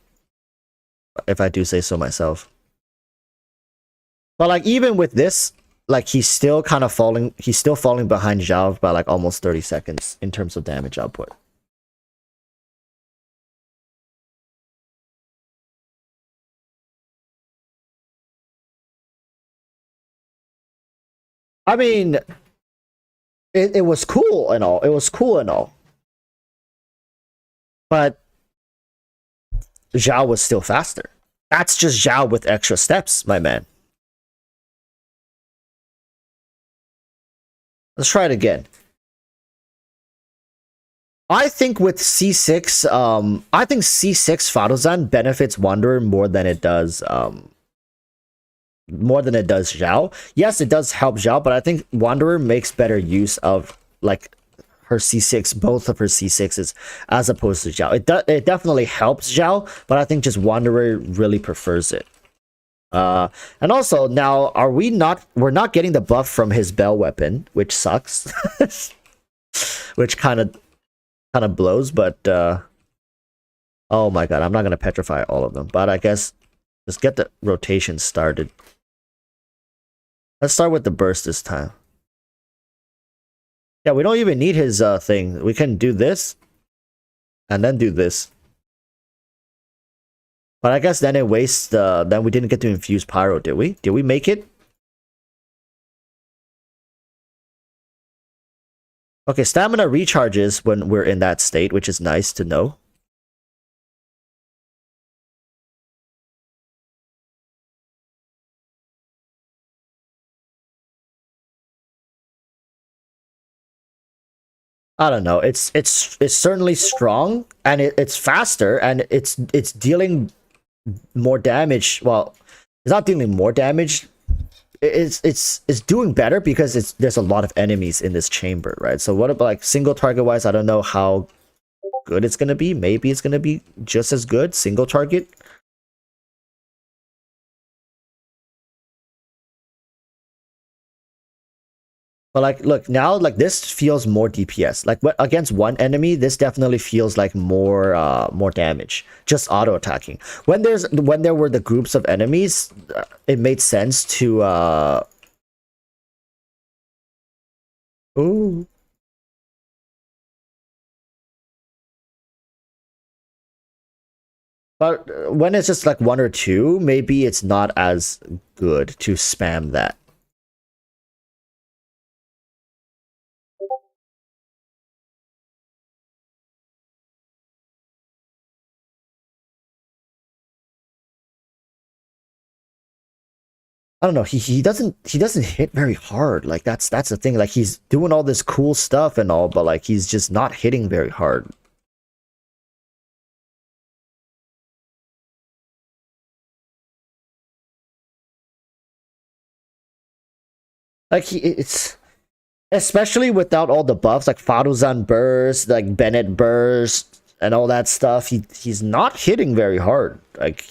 Speaker 1: if I do say so myself. But like even with this, like he's still falling behind Zhao by like almost 30 seconds in terms of damage output. I mean, it was cool and all. It was cool and all. But Zhao was still faster. That's just Zhao with extra steps, my man. Let's try it again. I think with C6, I think C6 Fadozan benefits Wanderer more than it does Zhao. Yes, it does help Zhao, but I think Wanderer makes better use of like her C6, both of her C6s, as opposed to Zhao. It definitely helps Zhao, but I think just Wanderer really prefers it. And also now we're not getting the buff from his bell weapon, which sucks. Which kind of blows, but oh my god, I'm not gonna petrify all of them, but I guess let's get the rotation started. Let's start with the burst this time. Yeah, we don't even need his thing. We can do this and then do this. But I guess then it wastes then we didn't get to infuse pyro, did we? Did we make it? Okay, stamina recharges when we're in that state, which is nice to know. I don't know. It's certainly strong, and it's faster, and it's dealing more damage. Well, it's not dealing more damage. It's doing better because there's a lot of enemies in this chamber, right? So what about like single target wise? I don't know how good it's gonna be. Maybe it's gonna be just as good single target. But like, look now, like this feels more DPS. Like against one enemy, this definitely feels like more damage. Just auto attacking. When there were the groups of enemies, it made sense to ooh. But when it's just like one or two, maybe it's not as good to spam that. I don't know. He doesn't hit very hard. Like that's the thing. Like he's doing all this cool stuff and all, but like he's just not hitting very hard. Like it's especially without all the buffs like Fadozan burst, like Bennett burst, and all that stuff. He's not hitting very hard. Like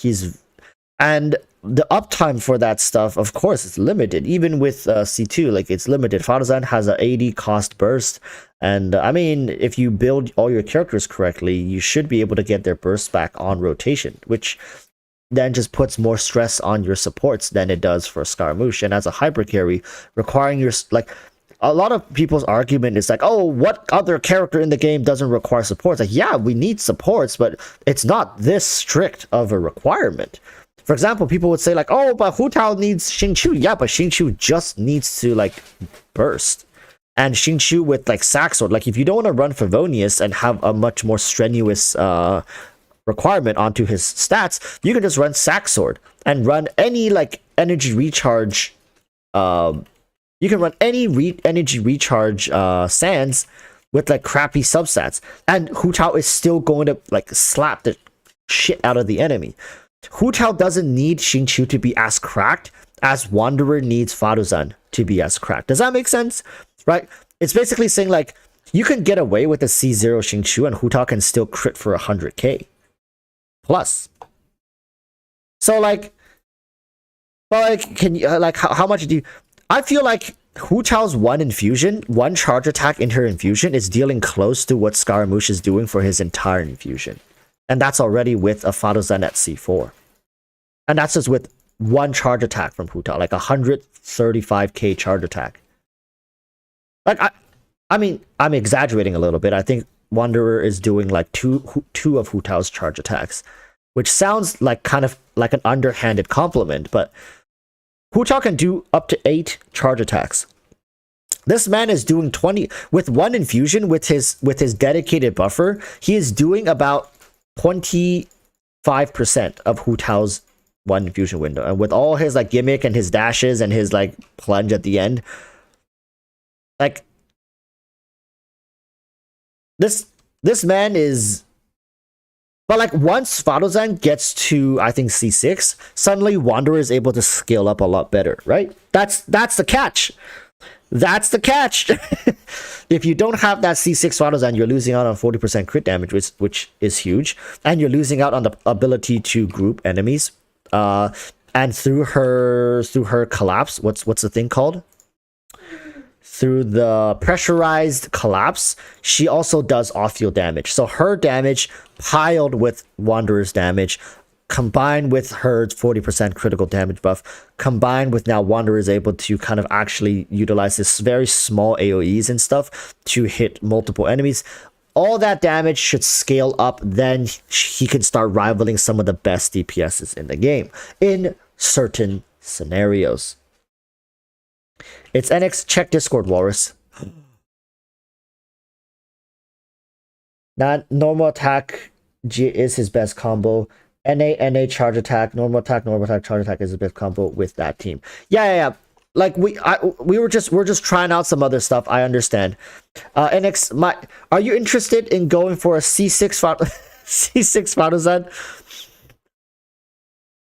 Speaker 1: and the uptime for that stuff, of course, is limited. Even with C2, like it's limited. Fadozan has an 80 cost burst, and I mean, if you build all your characters correctly, you should be able to get their burst back on rotation, which then just puts more stress on your supports than it does for Scaramouche. And as a hyper carry, requiring your like a lot of people's argument is like, oh, what other character in the game doesn't require supports? Like, yeah, we need supports, but it's not this strict of a requirement. For example, people would say like, oh, but Hu Tao needs Xingqiu. Yeah, but Xingqiu just needs to like burst. And Xingqiu with like Sack Sword, like if you don't want to run Favonius and have a much more strenuous requirement onto his stats, you can just run Sack Sword and run any like energy recharge. You can run any energy recharge sands with like crappy substats, and Hu Tao is still going to like slap the shit out of the enemy. Hu Tao doesn't need Xingqiu to be as cracked as Wanderer needs Fadozan to be as cracked. Does that make sense? Right? It's basically saying like you can get away with a C0 Xingqiu and Hu Tao can still crit for 100k plus. So like, but like, can you like how much do you? I feel like Hu Tao's one infusion, one charge attack in her infusion is dealing close to what Scaramouche is doing for his entire infusion. And that's already with a Fadozan at C4. And that's just with one charge attack from Hu Tao, like 135k charge attack. Like I mean, I'm exaggerating a little bit. I think Wanderer is doing like two of Hu Tao's charge attacks, which sounds like kind of like an underhanded compliment, but Hu Tao can do up to 8 charge attacks This man is doing 20 with one infusion with his dedicated buffer. He is doing about 25% of Hu Tao's one infusion window, and with all his like gimmick and his dashes and his like plunge at the end, like this man is. But like once Fadozan gets to I think C6, suddenly Wanderer is able to scale up a lot better, right? That's the catch. That's the catch. If you don't have that C6 Fadozan, you're losing out on 40% crit damage, which is huge, and you're losing out on the ability to group enemies. And through her collapse, what's the thing called? Through the pressurized collapse, she also does off-field damage. So her damage piled with Wanderer's damage, combined with her 40% critical damage buff, combined with now Wanderer is able to kind of actually utilize this very small AoEs and stuff to hit multiple enemies. All that damage should scale up, then he can start rivaling some of the best DPSs in the game in certain scenarios. It's NX, check Discord, Walrus. Not normal attack G is his best combo. NA charge attack, normal attack, charge attack is his best combo with that team. Yeah. Like we're just trying out some other stuff. I understand. NX, are you interested in going for a C6 C6 Fadozan?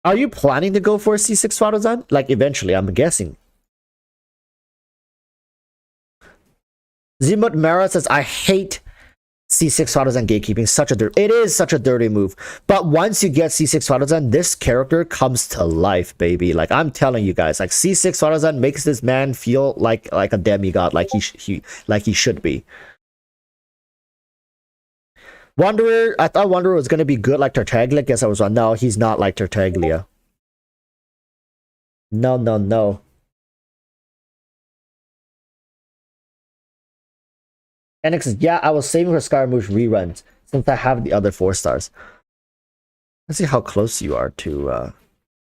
Speaker 1: Are you planning to go for a C6 Fadozan? Like eventually, I'm guessing. Zimut Mara says, I hate C6 Fadozan gatekeeping. It is such a dirty move. But once you get C6 Fadozan, this character comes to life, baby. Like I'm telling you guys, like C6 Fadozan makes this man feel like a demigod, like he should be. Wanderer, I thought Wanderer was gonna be good like Tartaglia. Guess I was wrong. No, he's not like Tartaglia. No. NX says, yeah, I was saving for Scaramouche reruns since I have the other 4 stars. Let's see how close you are to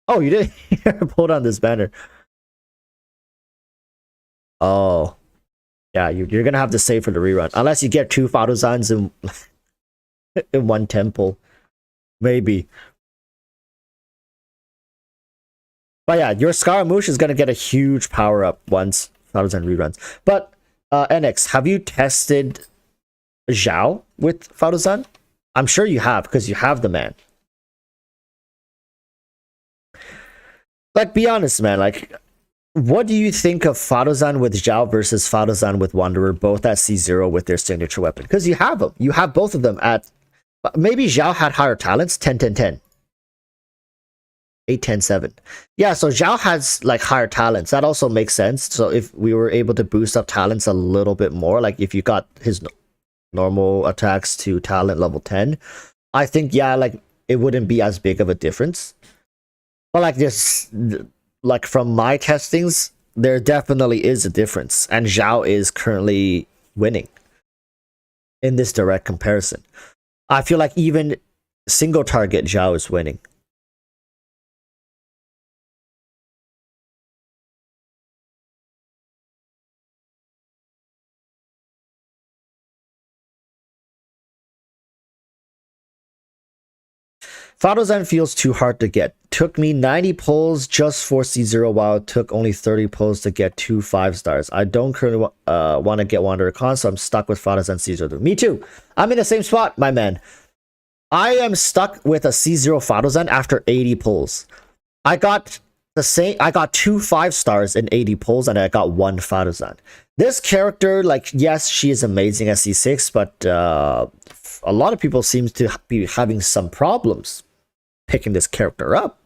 Speaker 1: Oh, you did pulled on this banner. Oh. Yeah, you're gonna have to save for the rerun. Unless you get 2 Fadozans in one temple. Maybe. But yeah, your Scaramouche is gonna get a huge power up once Fadozan reruns. But NX, have you tested Zhao with Fadozan? I'm sure you have, because you have the man. Like, be honest, man. Like, what do you think of Fadozan with Zhao versus Fadozan with Wanderer, both at C0 with their signature weapon? Because you have them. You have both of them at... Maybe Zhao had higher talents, 10-10-10. 8-10-7. Yeah, so Zhao has like higher talents. That also makes sense. So if we were able to boost up talents a little bit more, like if you got his normal attacks to talent level 10, I think, yeah, like it wouldn't be as big of a difference. But like this, like from my testings, there definitely is a difference. And Zhao is currently winning in this direct comparison. I feel like even single target Zhao is winning. Fadozan feels too hard to get. Took me 90 pulls just for C0 while it took only 30 pulls to get 2 5 stars. I don't currently want to get Wanderer Con, so I'm stuck with Fadozan C0. Me too. I'm in the same spot, my man. I am stuck with a C0 Fadozan after 80 pulls. I got the same. I got 2 5 stars in 80 pulls, and I got 1 Fadozan. This character, like, yes, she is amazing at C6, but a lot of people seem to be having some problems picking this character up.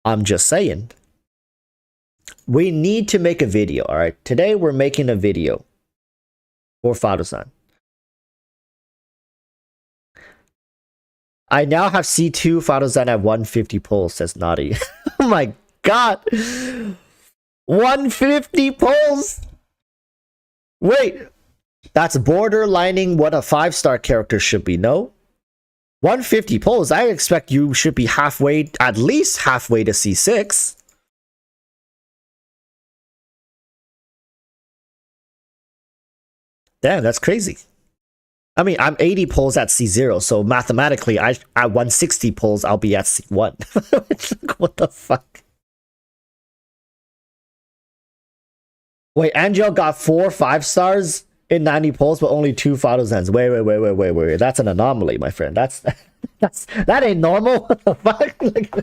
Speaker 1: I'm just saying. We need to make a video, alright? Today we're making a video for Fadozan. I now have C2 Fadozan at 150 pulls, says Naughty. Oh my god! 150 pulls! Wait! That's borderlining what a 5-star character should be, no? 150 pulls, I expect you should be halfway, at least halfway to C6. Damn, that's crazy. I mean, I'm 80 pulls at C0, so mathematically, at 160 pulls, I'll be at C1. What the fuck? Wait, Angel got 4 5-stars in 90 pulls, but only 2 Fatal Zens. Wait. That's an anomaly, my friend. That ain't normal. What the fuck? Like,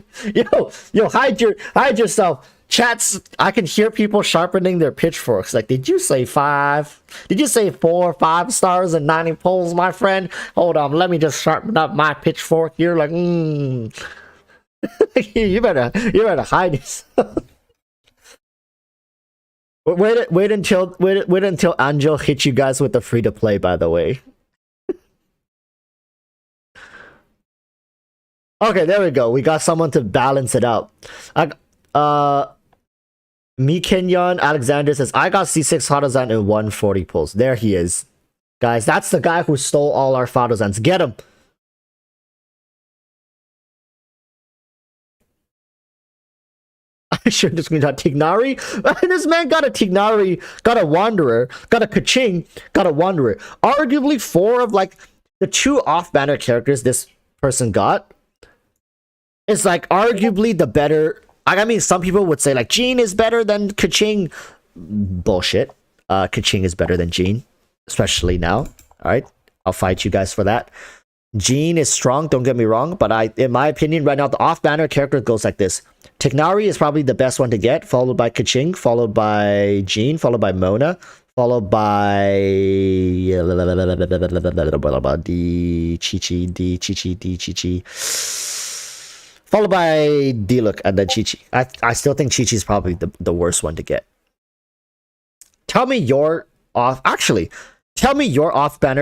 Speaker 1: yo, hide yourself. Chats, I can hear people sharpening their pitchforks. Like, did you say 5? Did you say 4 5-stars and 90 pulls, my friend? Hold on, let me just sharpen up my pitchfork. You're like, you better hide yourself. Wait until Angel hits you guys with the free to play, by the way. Okay, there we go. We got someone to balance it out. Me Kenyon Alexander says, I got C6 Photozan in 140 pulls. There he is. Guys, that's the guy who stole all our Photozans. Get him! I should just screenshot Tignari. This man got a Tignari, got a Wanderer, got a Kaching, got a Wanderer. Arguably 4 of like the 2 off-banner characters this person got. It's like arguably the better. I mean, some people would say like Jean is better than Kaching. Bullshit. Kaching is better than Jean, especially now. All right, I'll fight you guys for that. Jean is strong, don't get me wrong, but in my opinion, right now the off-banner character goes like this. Tignari is probably the best one to get, followed by Kaching, followed by Jean, followed by Mona, followed by Chi-Chi, followed by Diluc, and then Chi-Chi. I still think Chi-Chi is probably the worst one to get. Tell me your off-banner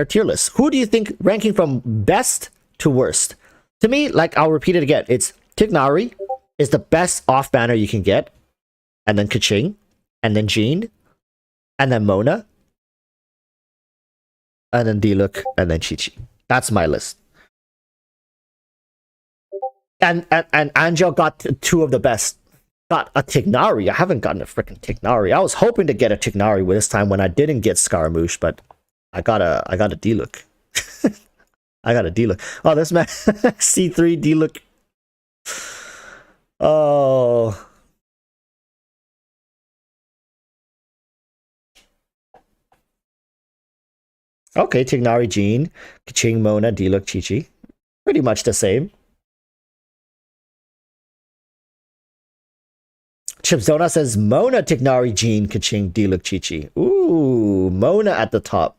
Speaker 1: tier list. Who do you think, ranking from best to worst? To me, like, I'll repeat it again. It's Tignari is the best off-banner you can get, and then Kaching, and then Jean, and then Mona, and then Diluc, and then Chi-Chi. That's my list. And Angel got 2 of the best. Got a Tignari. I haven't gotten a freaking Tignari. I was hoping to get a Tignari this time when I didn't get Scaramouche, but I got a Diluc. I got a Diluc. Oh, this man C3 Diluc. Oh. Okay, Tignari, Jean, Kaching, Mona, Diluc, Chi-Chi. Pretty much the same. Chipzona says Mona, Tignari, Jean, Kaching, Diluc, Chi-Chi. Ooh, Mona at the top.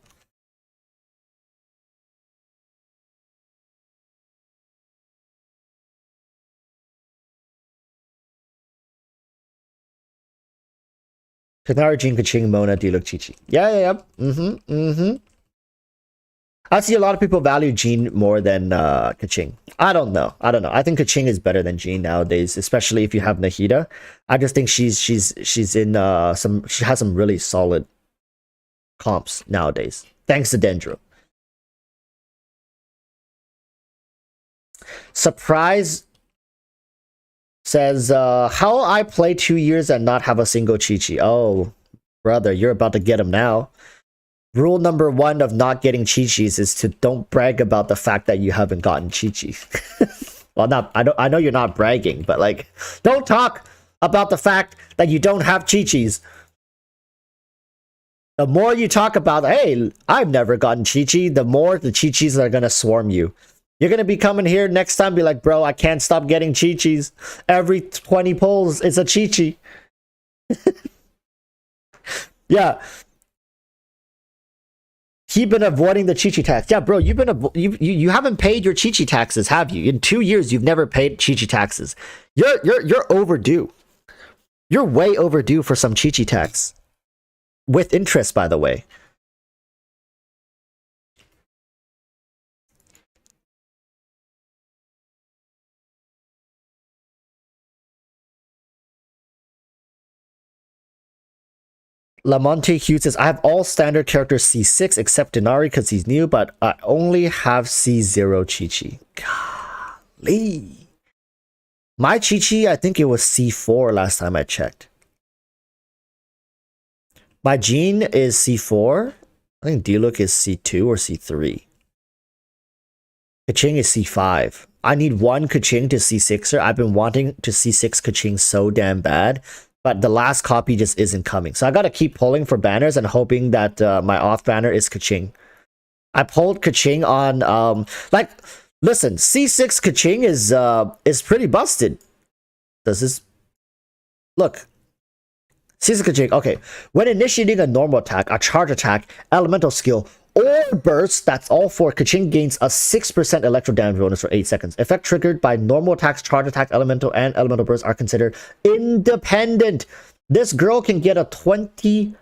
Speaker 1: Tignari, Jean, Kaching, Mona, Diluc, Chi-Chi. Yeah. I see a lot of people value Jean more than Kaching. I don't know. I think Kaching is better than Jean nowadays, especially if you have Nahida. I just think she's in she has some really solid comps nowadays, thanks to Dendro. Surprise says, how I play 2 years and not have a single Chi-Chi. Oh, brother, you're about to get him now. Rule number 1 of not getting Chi-Chis is to don't brag about the fact that you haven't gotten Chi-Chi. Well, I know you're not bragging, but like, don't talk about the fact that you don't have Chi-Chis. The more you talk about, hey, I've never gotten Chi-Chi, the more the Chi-Chis are gonna swarm you. You're gonna be coming here next time, be like, bro, I can't stop getting Chi-Chis. Every 20 pulls, it's a Chi-Chi. Yeah. He's been avoiding the Chi-Chi tax. Yeah, bro, you haven't paid your Chi-Chi taxes, have you? In 2 years, you've never paid Chi-Chi taxes. You're overdue. You're way overdue for some Chi-Chi tax. With interest, by the way. Lamonte Hughes says, I have all standard characters C6 except Denari because he's new, but I only have C0 Chi-Chi. Golly. My Chi-Chi, I think it was C4 last time I checked. My Jean is C4. I think Diluc is C2 or C3. Kaching is C5. I need one Kaching to C6er. I've been wanting to C6 Kaching so damn bad, but the last copy just isn't coming. So I gotta keep pulling for banners and hoping that my off banner is Kaching. I pulled Kaching on like, listen, C6 Kaching is pretty busted. Does this look? C6 Kaching, okay. When initiating a normal attack, a charge attack, elemental skill, or burst, that's all four, Kaching gains a 6% electro damage bonus for 8 seconds. Effect triggered by normal attacks, charge attack, elemental, and elemental burst are considered independent. This girl can get a 24%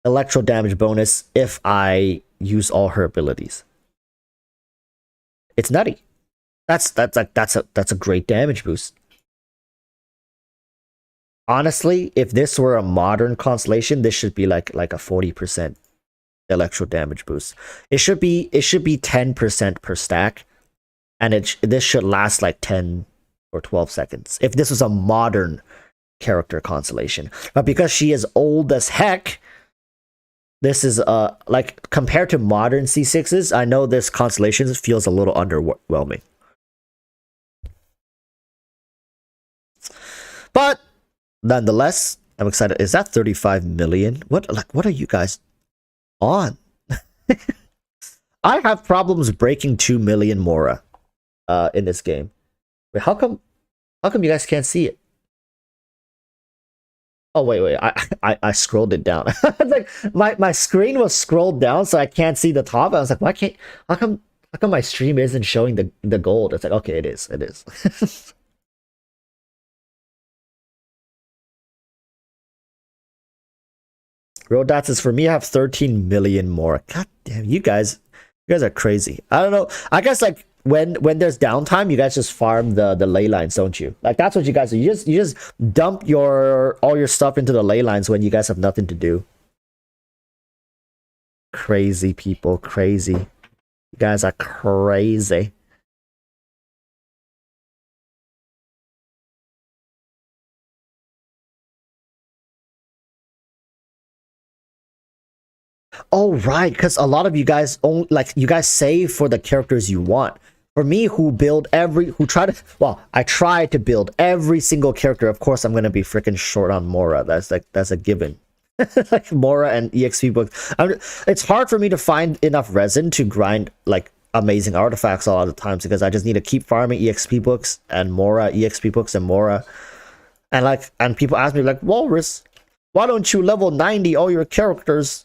Speaker 1: electro damage bonus if I use all her abilities. It's nutty. That's a great damage boost. Honestly, if this were a modern constellation, this should be like a 40% electro damage boost. It should be 10% per stack, and this should last like 10 or 12 seconds if this was a modern character constellation. But because she is old as heck, this is like compared to modern C6s, I know this constellation feels a little underwhelming. But nonetheless, I'm excited. Is that 35 million? What are you guys on? I have problems breaking 2 million Mora in this game. Wait, how come you guys can't see it? Oh wait, I scrolled it down. Like my screen was scrolled down so I can't see the top. I was like, how come my stream isn't showing the gold? It's like, okay, it is. Road Dots is for me. I have 13 million more. God damn, you guys are crazy. I don't know. I guess like when there's downtime, you guys just farm the ley lines, don't you? Like that's what you guys do. You just dump all your stuff into the ley lines when you guys have nothing to do. Crazy people, crazy. You guys are crazy. Oh right, because a lot of you guys you guys save for the characters you want. For me, I try to build every single character. Of course, I'm gonna be freaking short on Mora. That's a given. Like Mora and EXP books. It's hard for me to find enough resin to grind like amazing artifacts a lot of times because I just need to keep farming EXP books and Mora, EXP books and Mora. And people ask me like, Walrus, why don't you level 90 all your characters?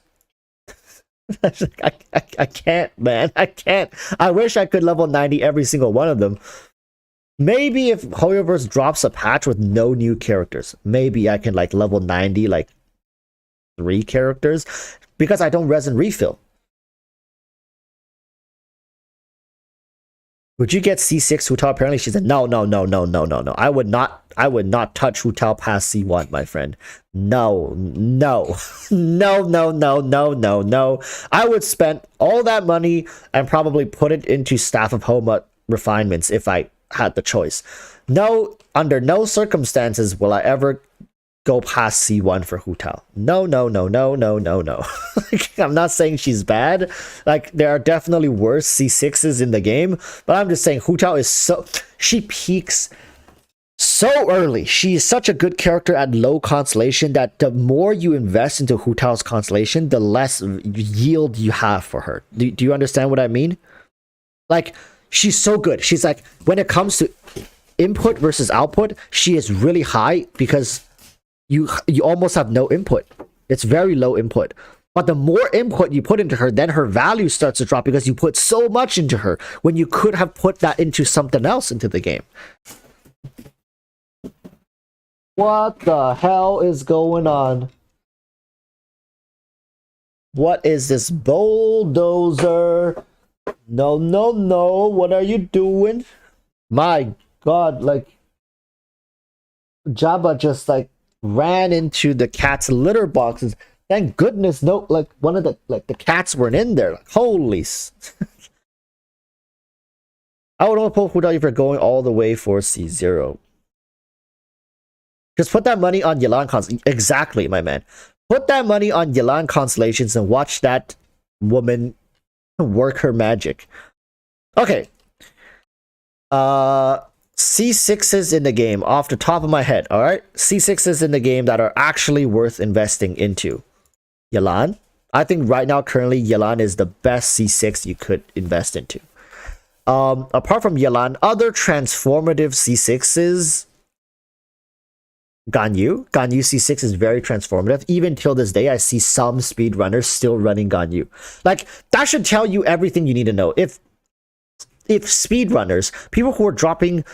Speaker 1: I can't, man. I can't. I wish I could level 90 every single one of them. Maybe if Hoyoverse drops a patch with no new characters, maybe I can like level 90 like 3 characters because I don't resin refill. Would you get C6 Hu Tao? Apparently she said no. I would not touch Hu Tao past C1, my friend. No. I would spend all that money and probably put it into Staff of Homa refinements if I had the choice. No, under no circumstances will I ever go past C1 for Hu Tao. No. Like, I'm not saying she's bad. Like, there are definitely worse C6s in the game, but I'm just saying Hu Tao is she peaks so early. She is such a good character at low constellation that the more you invest into Hu Tao's constellation, the less yield you have for her. Do you understand what I mean? Like, she's so good. She's like, when it comes to input versus output, she is really high because you almost have no input. It's very low input. But the more input you put into her, then her value starts to drop because you put so much into her when you could have put that into something else into the game. What the hell is going on? What is this bulldozer? No. What are you doing? My God, like Jabba just like ran into the cat's litter boxes. Thank goodness, no, like one of the cats weren't in there. Like, holy! I would only pull Hu Tao if you're going all the way for C0. Just put that money on Yelan cons. Exactly, my man. Put that money on Yelan Constellations and watch that woman work her magic. Okay. C6s in the game off the top of my head, all right? C6s in the game that are actually worth investing into. Yelan. I think right now, currently, Yelan is the best C6 you could invest into. Apart from Yelan, other transformative C6s, Ganyu C6 is very transformative. Even till this day, I see some speedrunners still running Ganyu. Like, that should tell you everything you need to know. If speedrunners, people who are dropping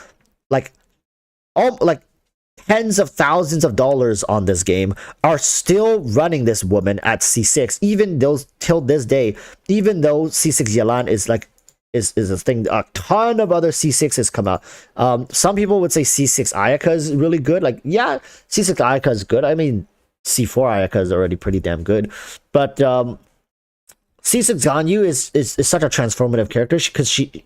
Speaker 1: like tens of thousands of dollars on this game, are still running this woman at C6, even though till this day, even though C6 Yelan is like is a thing, a ton of other C6s come out. Some people would say C6 Ayaka is really good. Like, yeah, C6 Ayaka is good. I mean, C4 Ayaka is already pretty damn good. But C6 Ganyu is such a transformative character because she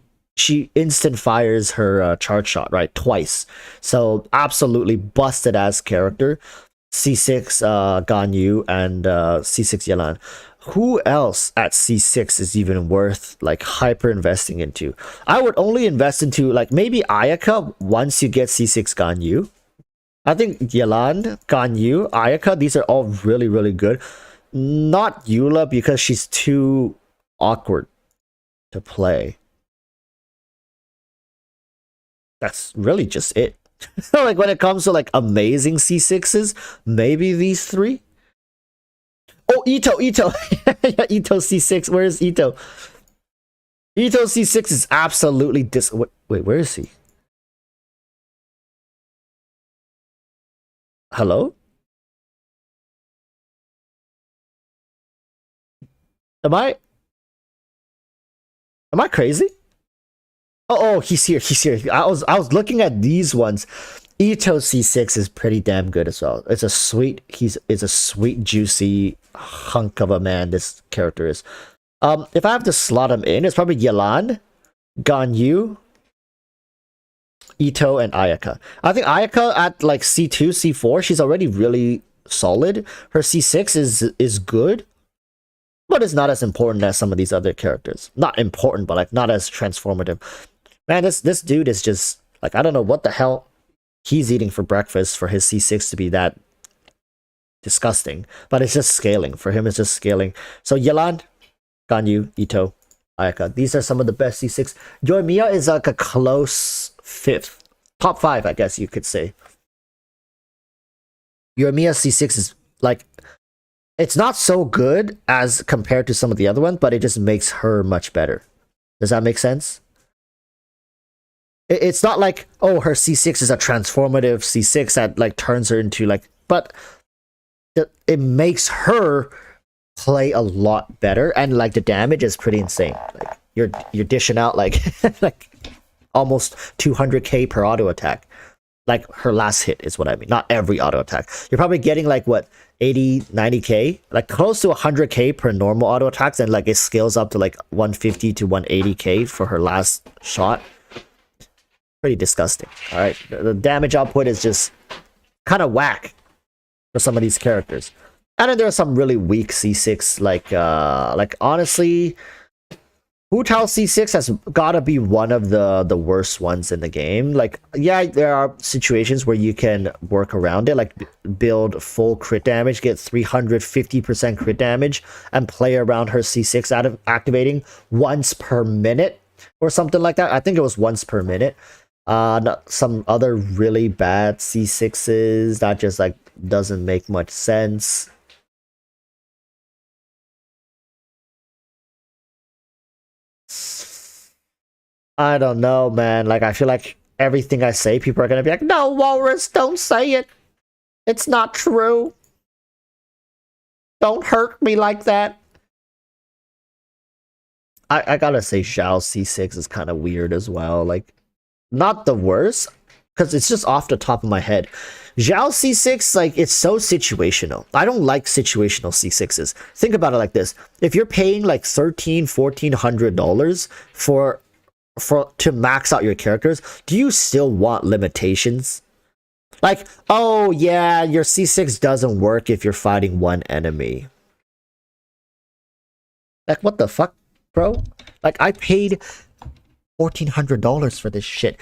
Speaker 1: instant fires her charge shot, right? Twice. So absolutely busted ass character. C6 Ganyu and C6 Yelan. Who else at C6 is even worth like hyper investing into? I would only invest into like maybe Ayaka once you get C6 Ganyu. I think Yelan, Ganyu, Ayaka, these are all really, really good. Not Eula because she's too awkward to play. That's really just it. Like when it comes to like amazing C6s, maybe these three. Oh, Ito. Yeah, Ito C6. Where is Ito? Ito C6 is absolutely wait, where is he? Hello? Am I crazy? Oh, he's here. I was looking at these ones. Ito C6 is pretty damn good as well. It's a sweet, it's a sweet, juicy hunk of a man, this character is. If I have to slot him in, it's probably Yelan, Ganyu, Ito, and Ayaka. I think Ayaka at like C2, C4, she's already really solid. Her C6 is good, but it's not as important as some of these other characters. Not important, but like not as transformative. Man, this dude is just like, I don't know what the hell he's eating for breakfast for his C6 to be that disgusting, but it's just scaling. For him, it's just scaling. So Yelan, Ganyu, Ito, Ayaka. These are some of the best C6. Yoimiya is like a close fifth. Top 5, I guess you could say. Yoimiya C6 is like, it's not so good as compared to some of the other ones, but it just makes her much better. Does that make sense? It's not like, oh, her C6 is a transformative C6 that like turns her into like, but it makes her play a lot better, and like the damage is pretty insane. Like you're dishing out like like almost 200k per auto attack. Like her last hit is what I mean, not every auto attack. You're probably getting like what, 80, 90k, like close to 100k per normal auto attacks, and like it scales up to like 150 to 180k for her last shot. Pretty disgusting. All right, the damage output is just kind of whack for some of these characters. And then there are some really weak C6, like honestly, Hu Tao C6 has gotta be one of the worst ones in the game. Like, yeah, there are situations where you can work around it, like build full crit damage, get 350% crit damage, and play around her C6 out of activating once per minute or something like that. I think it was once per minute. Some other really bad C6s that just like doesn't make much sense. I don't know, man. Like, I feel like everything I say, people are gonna be like, no, Walrus, don't say it. It's not true. Don't hurt me like that. I gotta say, Xiao C6 is kind of weird as well. Like, not the worst, because it's just off the top of my head. Zhao C6, like, it's so situational. I don't like situational C6s. Think about it like this. If you're paying like $1,400 for to max out your characters, do you still want limitations? Like, oh yeah, your C6 doesn't work if you're fighting one enemy. Like, what the fuck, bro? Like, I paid $1,400 for this shit.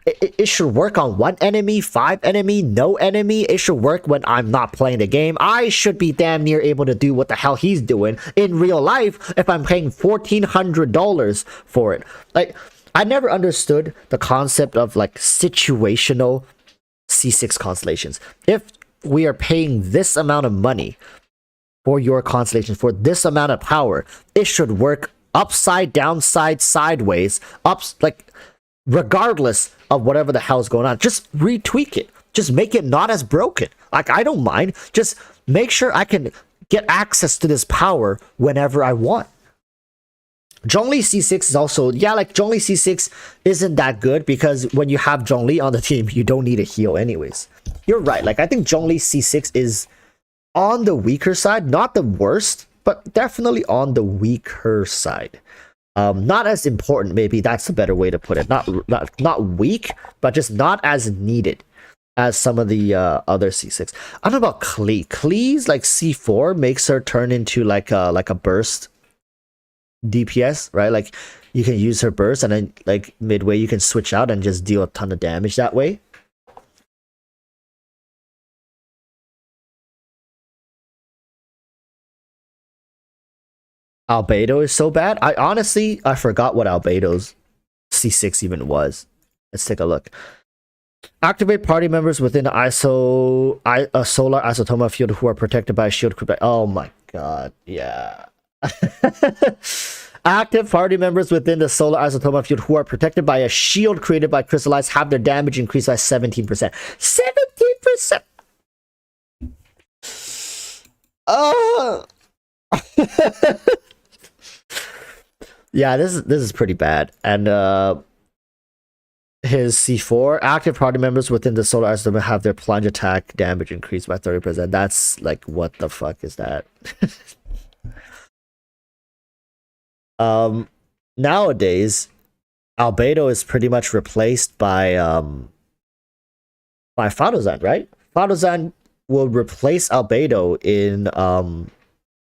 Speaker 1: It should work on one enemy, 5 enemy, no enemy. It should work when I'm not playing the game. I should be damn near able to do what the hell he's doing in real life if I'm paying $1,400 for it. Like, I never understood the concept of like situational C6 constellations. If we are paying this amount of money for your constellation, for this amount of power, it should work upside, downside, sideways, like regardless of whatever the hell's going on. Just retweak it. Just make it not as broken. Like, I don't mind. Just make sure I can get access to this power whenever I want. Zhongli C6 is also, yeah, like Zhongli C6 isn't that good because when you have Zhongli on the team, you don't need a heal anyways. You're right. Like, I think Zhongli C6 is on the weaker side, not the worst, but definitely on the weaker side. Not as important, maybe that's a better way to put it. Not weak, but just not as needed as some of the other C6. I don't know about Klee. Klee's like C4 makes her turn into like a burst DPS, right? Like, you can use her burst and then like midway you can switch out and just deal a ton of damage that way. Albedo is so bad. I forgot what Albedo's C6 even was. Let's take a look. Activate party members within a solar isotoma field who are protected by a shield. Oh my god, yeah. Active party members within the solar isotoma field who are protected by a shield created by crystallized have their damage increased by 17%. 17%! Oh! Yeah, this is pretty bad. And his C4 active party members within the solar isotoma have their plunge attack damage increased by 30%. That's like, what the fuck is that? Nowadays, Albedo is pretty much replaced by Fadozan, right? Fadozan will replace Albedo in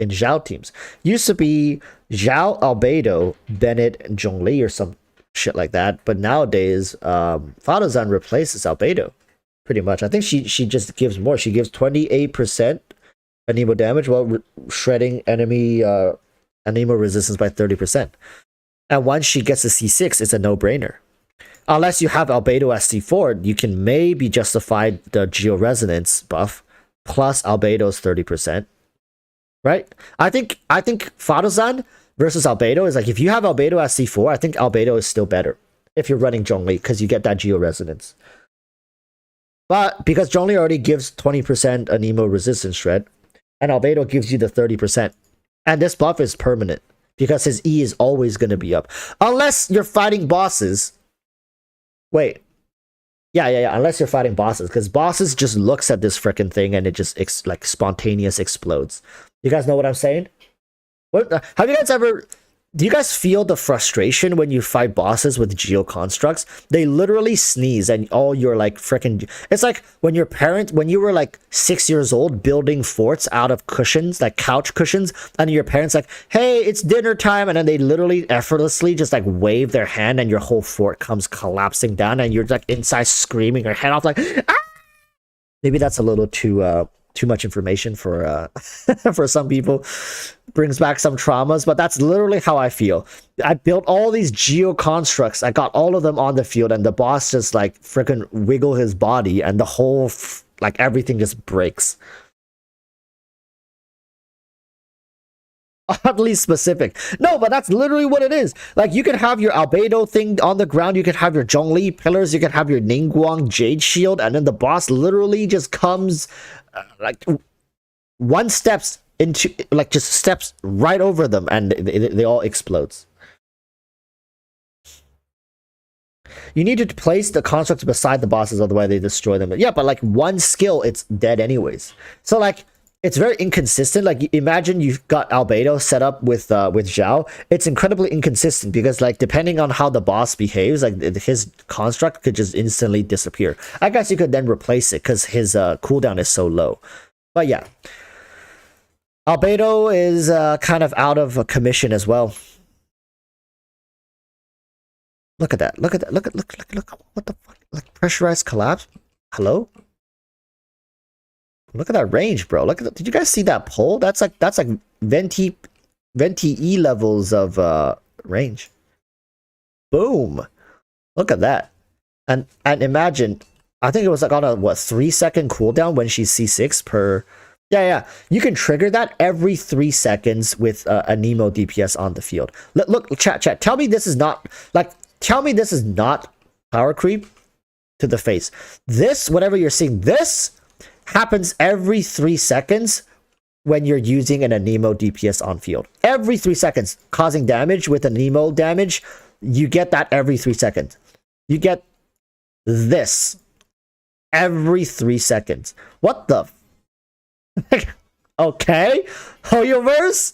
Speaker 1: Zhao teams. Used to be Zhao, Albedo, Bennett, and Zhongli or some shit like that, but nowadays Fadozan replaces Albedo pretty much. I think she just gives more. She gives 28% anemo damage while shredding enemy anemo resistance by 30%. And once she gets a C6, it's a no-brainer. Unless you have Albedo as C4, you can maybe justify the Geo-Resonance buff plus Albedo's 30%. Right? I think Fadozan versus Albedo is like, if you have Albedo as C4, I think Albedo is still better if you're running Zhongli because you get that Geo-Resonance. But because Zhongli already gives 20% anemo resistance shred, and Albedo gives you the 30%. And this buff is permanent because his E is always going to be up. Unless you're fighting bosses. Wait. Yeah. Unless you're fighting bosses. Because bosses just looks at this freaking thing and it just like spontaneous explodes. You guys know what I'm saying? Have you guys ever... Do you guys feel the frustration when you fight bosses with geoconstructs? They literally sneeze and all your like freaking... It's like when you were like 6 years old building forts out of cushions, like couch cushions, and your parents like, hey, it's dinner time, and then they literally effortlessly just like wave their hand and your whole fort comes collapsing down and you're like inside screaming your head off like, ah! Maybe that's a little too much information for for some people. Brings back some traumas, but that's literally how I feel. I built all these geoconstructs. I got all of them on the field, and the boss just like freaking wiggle his body, and the whole like everything just breaks. Oddly specific. No, but that's literally what it is. Like, you can have your Albedo thing on the ground, you can have your Zhongli pillars, you can have your Ningguang Jade Shield, and then the boss literally just comes like one steps into, like, just steps right over them, and they all explodes. You need to place the constructs beside the bosses, otherwise they destroy them. Yeah, but like one skill, it's dead anyways. So like, it's very inconsistent. Like imagine you've got Albedo set up with Zhao. It's incredibly inconsistent because like depending on how the boss behaves, like his construct could just instantly disappear. I guess you could then replace it because his cooldown is so low. But yeah, Albedo is kind of out of commission as well. Look at that! Look at that! Look! What the fuck? Like pressurized collapse? Hello? Look at that range, bro. Look at that. Did you guys see that pull? That's like Venti E levels of range. Boom. Look at that. And imagine, I think it was like on a 3-second cooldown when she's C6 per. Yeah. You can trigger that every 3 seconds with a Nemo DPS on the field. Look, chat. Tell me this is not power creep to the face. This, whatever you're seeing, this happens every 3 seconds when you're using an Anemo DPS on field. Every 3 seconds, causing damage with Anemo damage, you get that every 3 seconds. You get this every 3 seconds. What the? Okay, Hoyoverse.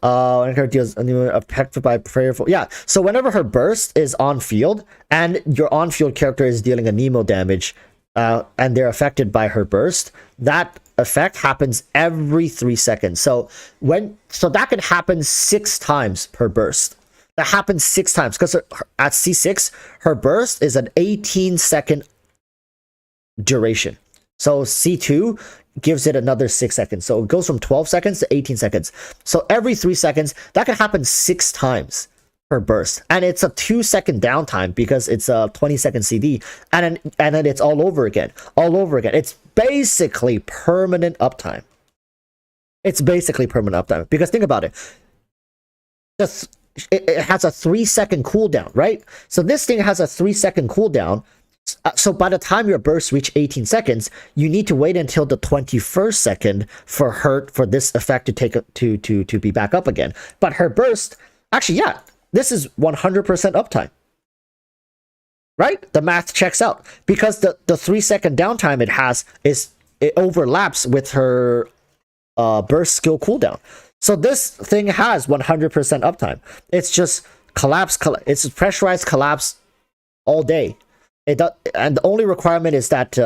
Speaker 1: And her deals affected by prayerful. Yeah, so whenever her burst is on field and your on field character is dealing a Nemo damage, and they're affected by her burst, that effect happens every 3 seconds. So that can happen 6 times per burst. That happens 6 times because at C6 her burst is an 18-second duration. So C2 gives it another 6 seconds. So it goes from 12 seconds to 18 seconds. So every 3 seconds, that can happen 6 times per burst. And it's a 2-second downtime because it's a 20-second CD. And then it's all over again. It's basically permanent uptime. Because think about it. It has a 3-second cooldown, right? So this thing has a 3-second cooldown. So by the time your bursts reach 18 seconds, you need to wait until the 21st second for this effect to be back up again. But her burst, actually, yeah, this is 100% uptime. Right? The math checks out because the 3-second downtime it has it overlaps with her burst skill cooldown. So this thing has 100% uptime. It's just it's pressurized collapse all day. And the only requirement is that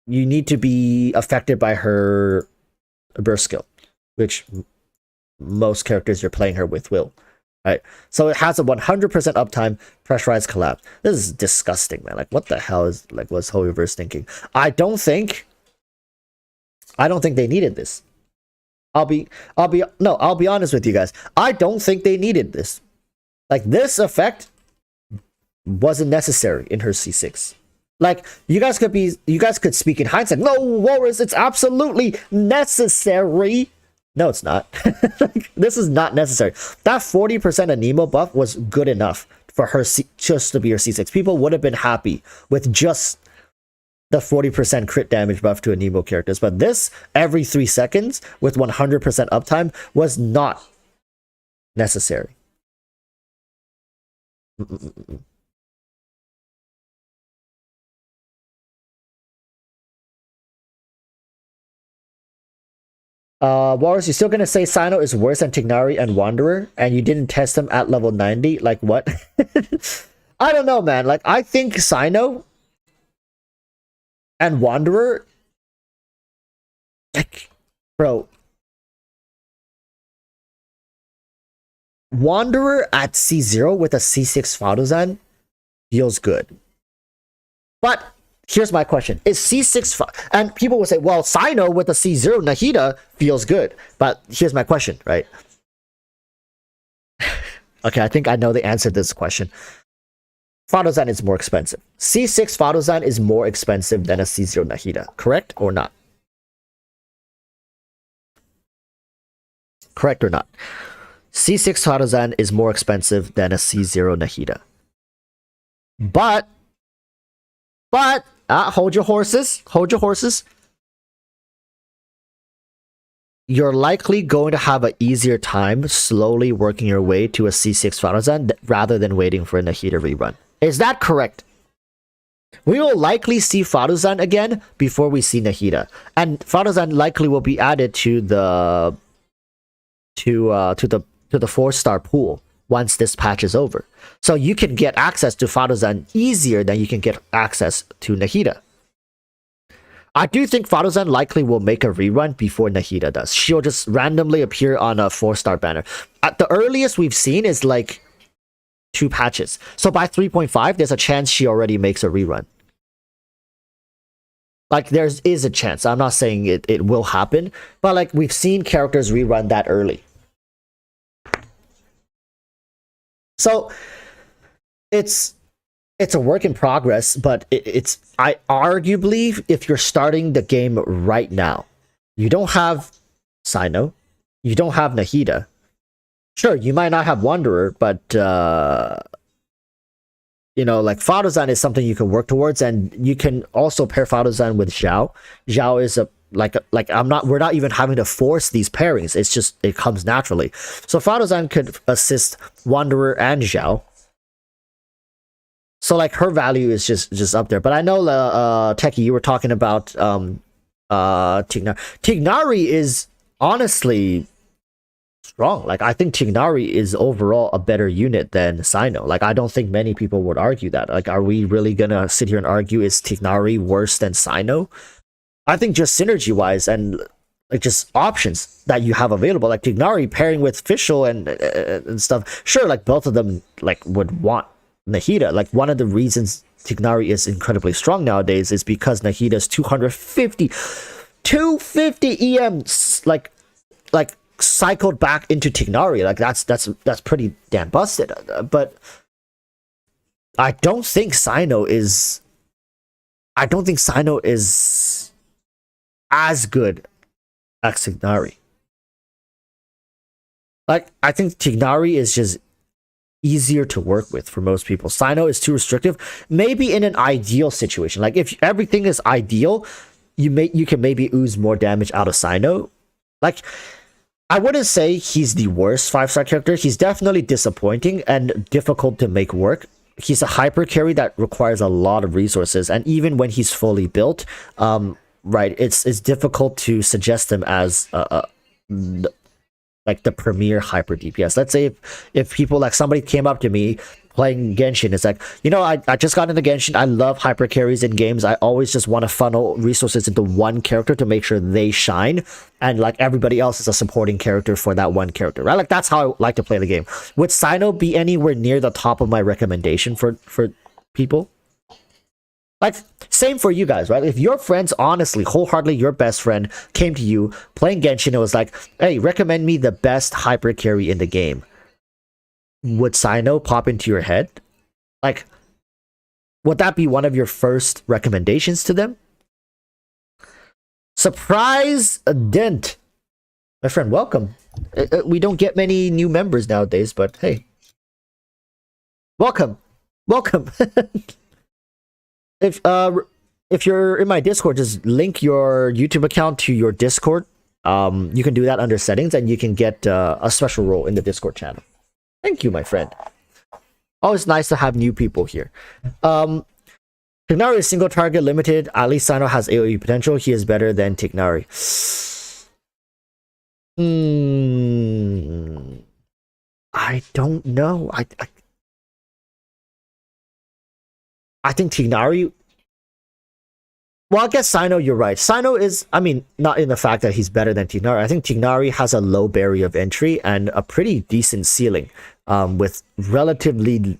Speaker 1: you need to be affected by her burst skill, which most characters you're playing her with will. Right? So it has a 100% uptime pressurized collapse. This is disgusting, man. Like, what the hell was Hoyoverse thinking? I don't think they needed this. I'll be honest with you guys. I don't think they needed this. Like, this effect wasn't necessary in her C6. Like, you guys could speak in hindsight. No, Walrus, it's absolutely necessary. No, it's not. Like, this is not necessary. That 40% Anemo buff was good enough for her just to be her C6. People would have been happy with just the 40% crit damage buff to Anemo characters. But this, every 3 seconds with 100% uptime, was not necessary. Walrus, you're still gonna say Sino is worse than Tignari and Wanderer, and you didn't test them at level 90? Like, what? I don't know, man. Like, I think Sino and Wanderer, like, bro, Wanderer at C0 with a C6 Fadozan feels good. But here's my question. Is C6... And people will say, well, Sino with a C0 Nahida feels good. But here's my question, right? Okay, I think I know the answer to this question. Fadozan is more expensive. C6 Fadozan is more expensive than a C0 Nahida. Correct or not? Correct or not? C6 Fadozan is more expensive than a C0 Nahida. But hold your horses. You're likely going to have an easier time slowly working your way to a C6 Fadozan rather than waiting for a Nahida rerun. Is that correct? We will likely see Faruzan again before we see Nahida, and Faruzan likely will be added to the to the 4-star pool once this patch is over. So you can get access to Faruzan easier than you can get access to Nahida. I do think Faruzan likely will make a rerun before Nahida does. She'll just randomly appear on a 4-star banner. At the earliest we've seen is like 2 patches. So by 3.5, there's a chance she already makes a rerun. Like, there is a chance. I'm not saying it will happen, but like, we've seen characters rerun that early. So it's a work in progress, but I arguably, if you're starting the game right now, you don't have Sino, you don't have Nahida. Sure, you might not have Wanderer, but you know, like Faruzan is something you can work towards, and you can also pair Faruzan with Zhao. Zhao is we're not even having to force these pairings. It's just, it comes naturally. So Faruzan could assist Wanderer and Zhao. So like, her value is just up there. But I know Techie, you were talking about Tignari. Tignari is honestly strong. Like, I think Tignari is overall a better unit than Sino. Like, I don't think many people would argue that. Like, are we really gonna sit here and argue is Tignari worse than Sino? I think just synergy wise and like just options that you have available, like Tignari pairing with Fischl and stuff. Sure, like both of them like would want Nahida. Like, one of the reasons Tignari is incredibly strong nowadays is because Nahida's 250 EM like cycled back into Tignari. Like, that's pretty damn busted. But I don't think Sino is as good as Tignari. Like, I think Tignari is just easier to work with for most people. Sino is too restrictive. Maybe in an ideal situation, like if everything is ideal, you can maybe ooze more damage out of Sino. Like, I wouldn't say he's the worst 5-star character. He's definitely disappointing and difficult to make work. He's a hyper carry that requires a lot of resources, and even when he's fully built, right, it's difficult to suggest him as like the premier hyper DPS. Let's say if people, like somebody came up to me playing Genshin, it's like, you know, I just got into Genshin, I love hyper carries in games, I always just want to funnel resources into one character to make sure they shine, and like everybody else is a supporting character for that one character, right? Like, that's how I like to play the game. Would Sino be anywhere near the top of my recommendation for people? Like, same for you guys, right? If your friends, honestly, wholeheartedly, your best friend came to you playing Genshin and was like, hey, recommend me the best hyper carry in the game, would Sino pop into your head? Like, would that be one of your first recommendations to them? Surprise Dent. My friend, welcome. We don't get many new members nowadays, but hey. Welcome. Welcome. If you're in my Discord, just link your YouTube account to your Discord. You can do that under settings, and you can get a special role in the Discord channel. Thank you, my friend. Always nice to have new people here. Tignari is single target limited. At least Sino has AoE potential. He is better than Tignari. I don't know. I think Tignari... Well, I guess Sino, you're right. Sino is, I mean, not in the fact that he's better than Tignari. I think Tignari has a low barrier of entry and a pretty decent ceiling, with relatively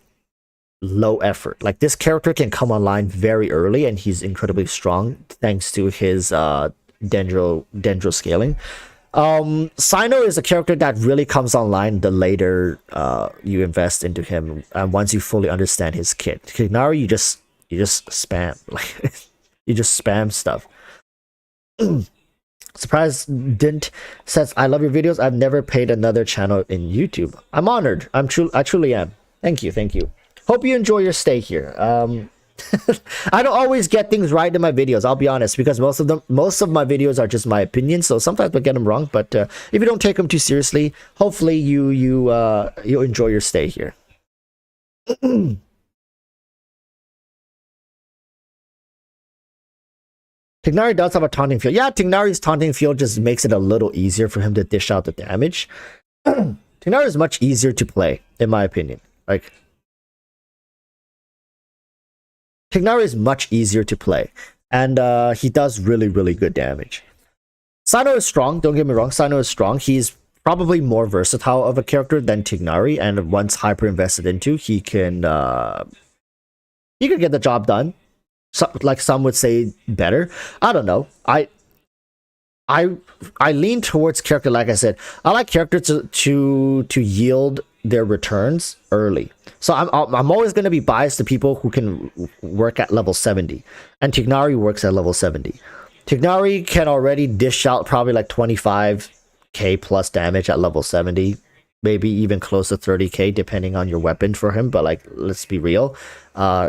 Speaker 1: low effort. Like, this character can come online very early, and he's incredibly strong thanks to his dendro scaling. Sino is a character that really comes online the later you invest into him, and once you fully understand his kit. Tignari, you just spam. Like, you just spam stuff. Surprise Dint says, I love your videos. I've never paid another channel in YouTube. I'm honored. I truly am. Thank you. Hope you enjoy your stay here. I don't always get things right in my videos, I'll be honest, because most of my videos are just my opinions, so sometimes I get them wrong, but if you don't take them too seriously, hopefully you enjoy your stay here. Tignari does have a taunting field. Yeah, Tignari's taunting field just makes it a little easier for him to dish out the damage. Tignari is much easier to play, in my opinion. Like, Tignari is much easier to play, and he does really, really good damage. Sino is strong, don't get me wrong, Sino is strong. He's probably more versatile of a character than Tignari, and once hyper invested into, he can get the job done. So, like some would say better. I don't know. I lean towards character, like I said. I like characters to yield their returns early. So I'm always going to be biased to people who can work at level 70. And Tignari works at level 70. Tignari can already dish out probably like 25k plus damage at level 70. Maybe even close to 30k depending on your weapon for him. But like, let's be real.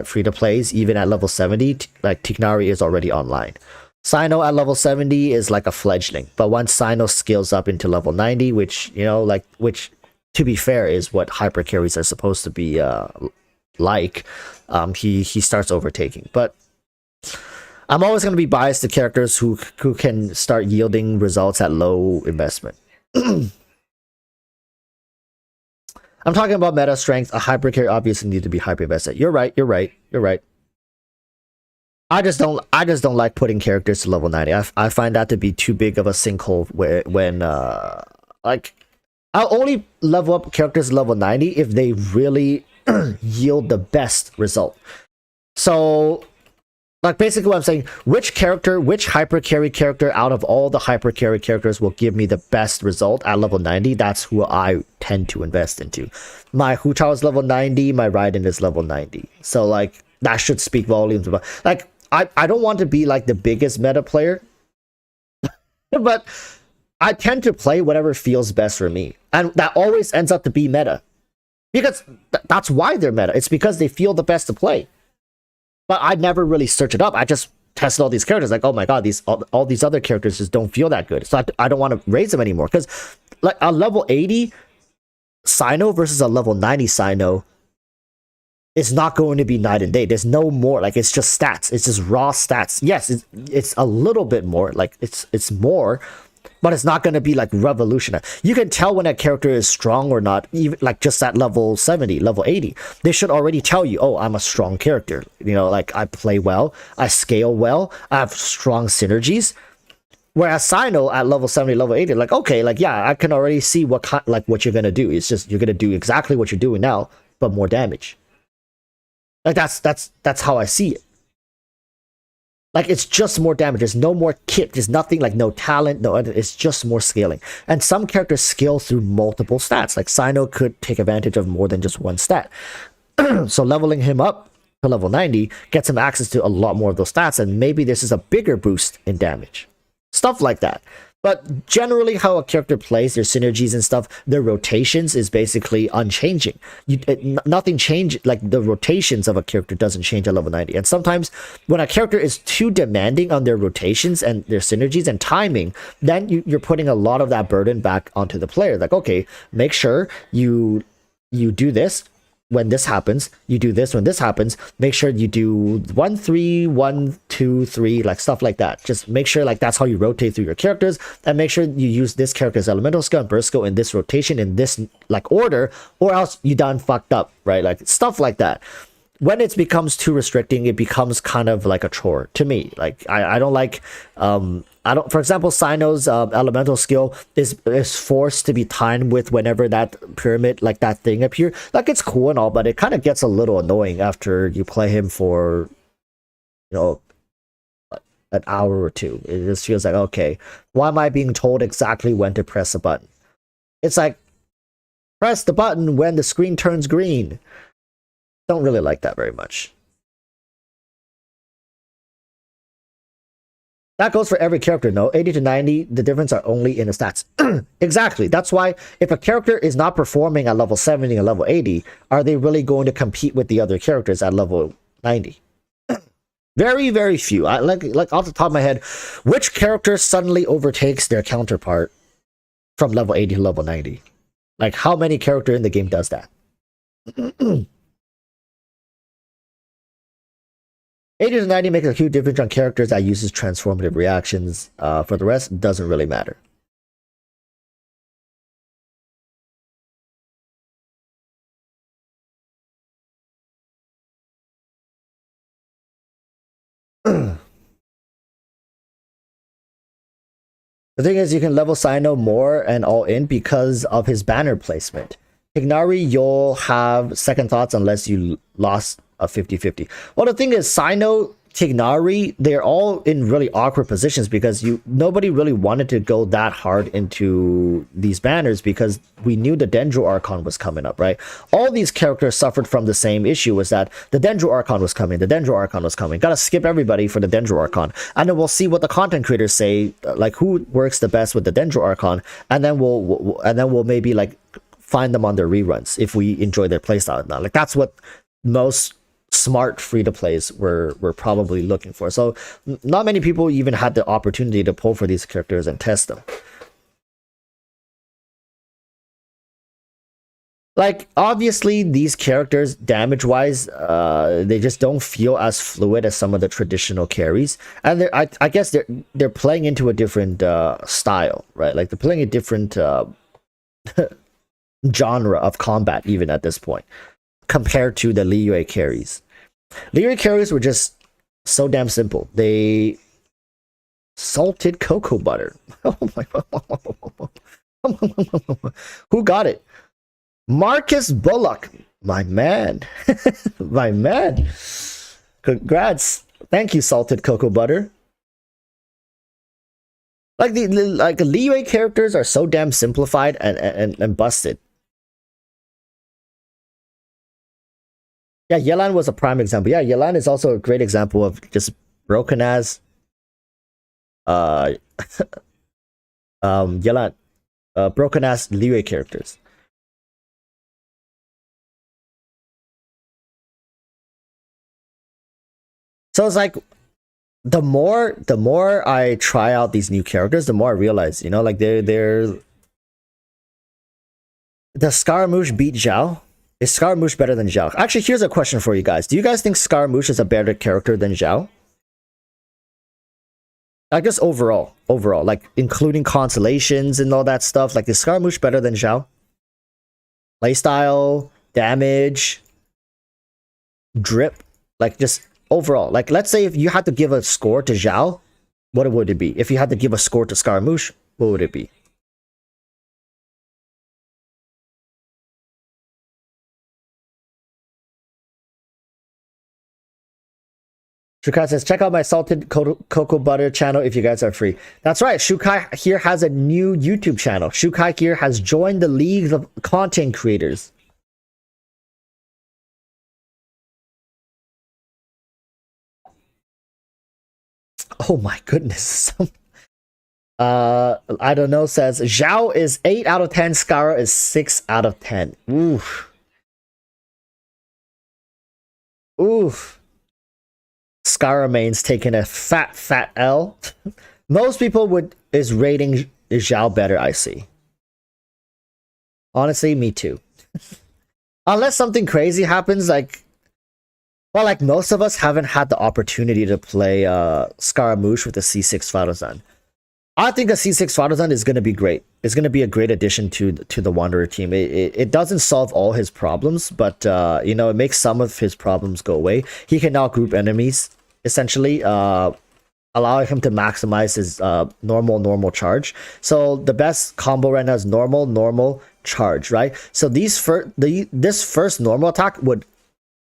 Speaker 1: Free to plays, even at level 70, like Tignari is already online. Sino at level 70 is like a fledgling, but once Sino scales up into level 90, which, you know, like, which to be fair is what hyper carries are supposed to be like, he starts overtaking. But I'm always going to be biased to characters who can start yielding results at low investment. I'm talking about meta strength. A hyper carry obviously needs to be hyper invested. You're right. I just don't like putting characters to level 90. I find that to be too big of a sinkhole when like, I'll only level up characters to level 90 if they really yield the best result. So like, basically what I'm saying, which hyper carry character out of all the hyper carry characters will give me the best result at level 90, that's who I tend to invest into. My Hu Chao is level 90, my Raiden is level 90. So like, that should speak volumes about, like, I don't want to be like the biggest meta player, but I tend to play whatever feels best for me. And that always ends up to be meta. Because that's why they're meta. It's because they feel the best to play. But I never really search it up. I just tested all these characters. Like, oh my god, all these other characters just don't feel that good. So I don't want to raise them anymore. Because like a level 80 Sino versus a level 90 Sino, it's not going to be night and day. There's no more, like, it's just stats. It's just raw stats. Yes, it's a little bit more, like it's more, but it's not going to be like revolutionary. You can tell when a character is strong or not, even like just at level 70, level 80. They should already tell you, oh, I'm a strong character. You know, like, I play well, I scale well, I have strong synergies. Whereas Sino at level 70, level 80, like, okay, like, yeah, I can already see what what you're going to do. It's just, you're going to do exactly what you're doing now, but more damage. Like, that's how I see it. Like, it's just more damage. There's no more kit. There's nothing, like, no talent. No, it's just more scaling. And some characters scale through multiple stats. Like, Sino could take advantage of more than just one stat. So leveling him up to level 90 gets him access to a lot more of those stats. And maybe this is a bigger boost in damage. Stuff like that. But generally, how a character plays, their synergies and stuff, their rotations is basically unchanging. Nothing changes, like, the rotations of a character doesn't change at level 90. And sometimes when a character is too demanding on their rotations and their synergies and timing, then you're putting a lot of that burden back onto the player. Like, okay, make sure you do this when this happens, you do this when this happens, make sure you do 1 3 1 2 3, like, stuff like that. Just make sure, like, that's how you rotate through your characters, and make sure you use this character's elemental skill and burst skill in this rotation in this, like, order, or else you done fucked up, right? Like, stuff like that. When it becomes too restricting, it becomes kind of like a chore to me. Like, I don't like, for example, Sino's elemental skill is forced to be timed with whenever that pyramid, like, that thing appears. Like, it's cool and all, but it kind of gets a little annoying after you play him for, you know, an hour or two. It just feels like, okay, why am I being told exactly when to press a button? It's like, press the button when the screen turns green. Don't really like that very much. That goes for every character, no? 80 to 90, the difference are only in the stats. Exactly. That's why if a character is not performing at level 70 and level 80, are they really going to compete with the other characters at level 90? Very, very few. Like off the top of my head, which character suddenly overtakes their counterpart from level 80 to level 90? Like, how many character in the game does that? 80 to 90 makes a huge difference on characters that uses transformative reactions. For the rest, doesn't really matter. The thing is, you can level Sino more and all in because of his banner placement. Tignari, you'll have second thoughts unless you lost a 50-50. Well, the thing is, Sino, Tignari, they're all in really awkward positions because nobody really wanted to go that hard into these banners because we knew the Dendro Archon was coming up, right? All these characters suffered from the same issue, was that the Dendro Archon was coming, the Dendro Archon was coming. Gotta skip everybody for the Dendro Archon. And then we'll see what the content creators say, like who works the best with the Dendro Archon, and then we'll maybe like find them on their reruns if we enjoy their playstyle. Now, like that's what most smart free-to-plays were probably looking for. So not many people even had the opportunity to pull for these characters and test them. Like, obviously, these characters, damage-wise, they just don't feel as fluid as some of the traditional carries. And I guess they're playing into a different style, right? Like, they're playing a different genre of combat, even at this point, compared to the Liyue carries. Liyue carries were just so damn simple. They salted cocoa butter. Oh my god. Who got it? Marcus Bullock. My man. My man. Congrats. Thank you, salted cocoa butter. Like the Liyue characters are so damn simplified and busted. Yeah, Yelan was a prime example. Yeah, Yelan is also a great example of just broken as Yelan broken ass Liyue characters. So it's like the more I try out these new characters, the more I realize, you know, like they're the Scaramouche beat Zhao. Is Scaramouche better than Zhao? Actually, here's a question for you guys. Do you guys think Scaramouche is a better character than Zhao? I guess overall, like including constellations and all that stuff, like is Scaramouche better than Zhao? Playstyle, damage, drip, like just overall. Like let's say if you had to give a score to Zhao, what would it be? If you had to give a score to Scaramouche, what would it be? Shukai says, check out my salted cocoa butter channel if you guys are free. That's right. Shukai here has a new YouTube channel. Shukai here has joined the league of content creators. Oh my goodness. I don't know, says Zhao is 8 out of 10, Scara is 6 out of 10. Oof. Oof. Scara main's taking a fat L. Most people is rating Zhao better, I see. Honestly, me too. Unless something crazy happens, like, well, like most of us haven't had the opportunity to play Scaramouche with the C6 Farozan. I think a C6 Farozan is going to be great. It's going to be a great addition to the Wanderer team. It doesn't solve all his problems, but you know, it makes some of his problems go away. He can now group enemies, essentially, allowing him to maximize his normal charge. So the best combo right now is normal charge, right? So this first normal attack would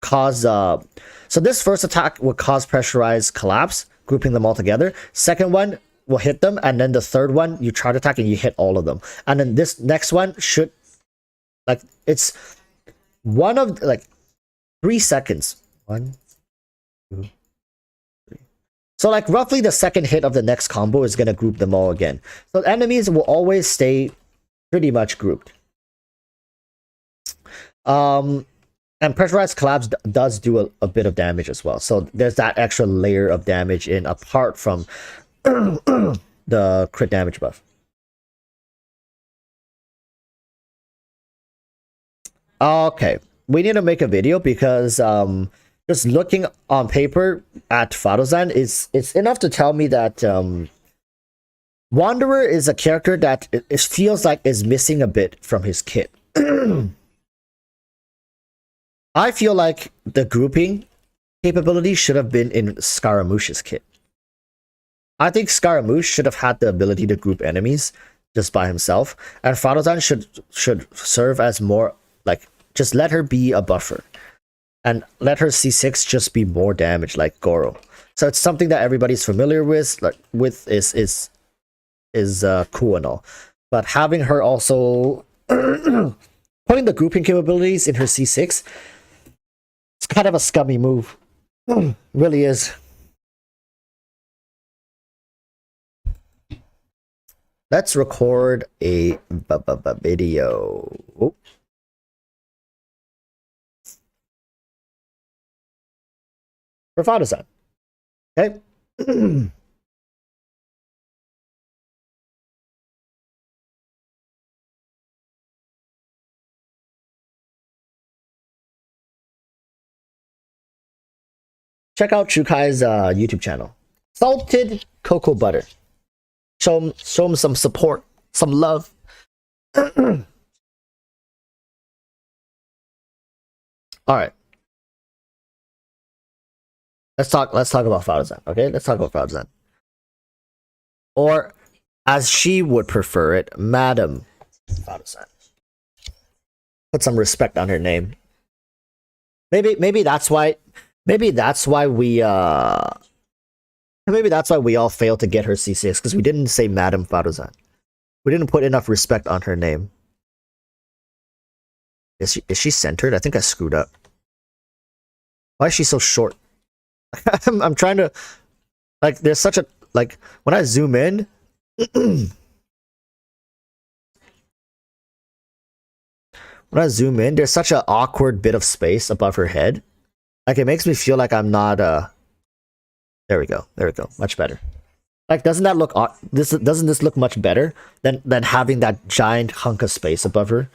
Speaker 1: cause so this first attack would cause pressurized collapse, grouping them all together. Second one will hit them, and then the third one you charge attack and you hit all of them. And then this next one should, like, it's one of like 3 seconds. 1, 2, 3. So like roughly the second hit of the next combo is gonna group them all again. So enemies will always stay pretty much grouped. And pressurized collapse does do a bit of damage as well. So there's that extra layer of damage in apart from the crit damage buff. Okay, we need to make a video because just looking on paper at Faruzan, it's enough to tell me that Wanderer is a character that it feels like is missing a bit from his kit. I feel like the grouping capability should have been in Scaramouche's kit. I think Scaramouche should have had the ability to group enemies just by himself, and Faruzan should serve as more like, just let her be a buffer, and let her C6 just be more damage like Goro. So it's something that everybody's familiar with, is cool and all, but having her also putting the grouping capabilities in her C6, it's kind of a scummy move. Really is. Let's record a video. Oh. For Faruzan. Okay. Check out Chukai's YouTube channel. Salted cocoa butter. Show him some support, some love. All right. Let's talk about Faruzan, okay? Let's talk about Faruzan. Or as she would prefer it, Madam Faruzan. Put some respect on her name. Maybe that's why we all failed to get her C6, because we didn't say Madam Faruzan. We didn't put enough respect on her name. Is she centered? I think I screwed up. Why is she so short? I'm trying to, like, there's such a, like, when I zoom in, when I zoom in, there's such an awkward bit of space above her head. Like, it makes me feel like I'm not, there we go, much better. Like, doesn't that look, doesn't this look much better than having that giant hunk of space above her?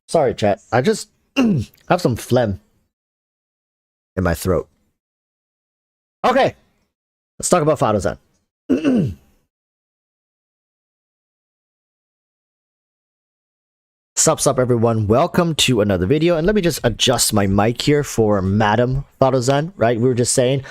Speaker 1: Sorry, chat. I just have some phlegm in my throat. Okay, let's talk about Faruzan. Sup everyone, welcome to another video, and let me just adjust my mic here for Madam Faruzan, right? We were just saying,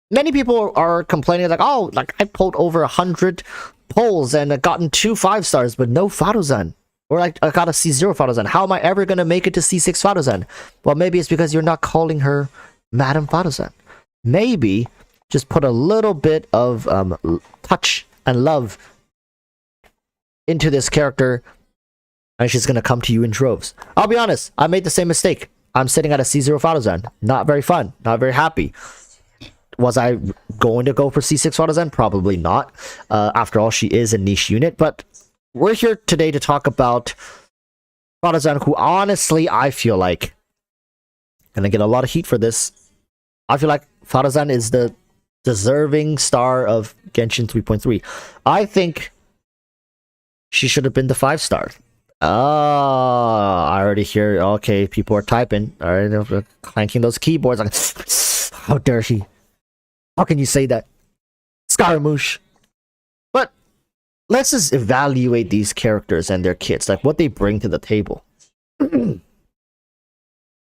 Speaker 1: many people are complaining like, oh, like I pulled over 100 polls and gotten 2 5-stars, but no Faruzan. Or like I got a C0 Faruzan. How am I ever gonna make it to C6 Faruzan? Well, maybe it's because you're not calling her Madam Faruzan. Maybe just put a little bit of touch and love into this character, and she's gonna come to you in droves. I'll be honest, I made the same mistake. I'm sitting at a C0 Faruzan. Not very fun, not very happy. Was I going to go for C6 Faruzan? Probably not. After all, she is a niche unit, but we're here today to talk about Faruzan, who honestly, I feel like, and I get a lot of heat for this, I feel like Faruzan is the deserving star of Genshin 3.3. I think she should have been the 5-star. I already hear, okay, people are typing, all right, clanking those keyboards, like, how dare she? How can you say that? Scaramouche. But let's just evaluate these characters and their kits, like what they bring to the table. When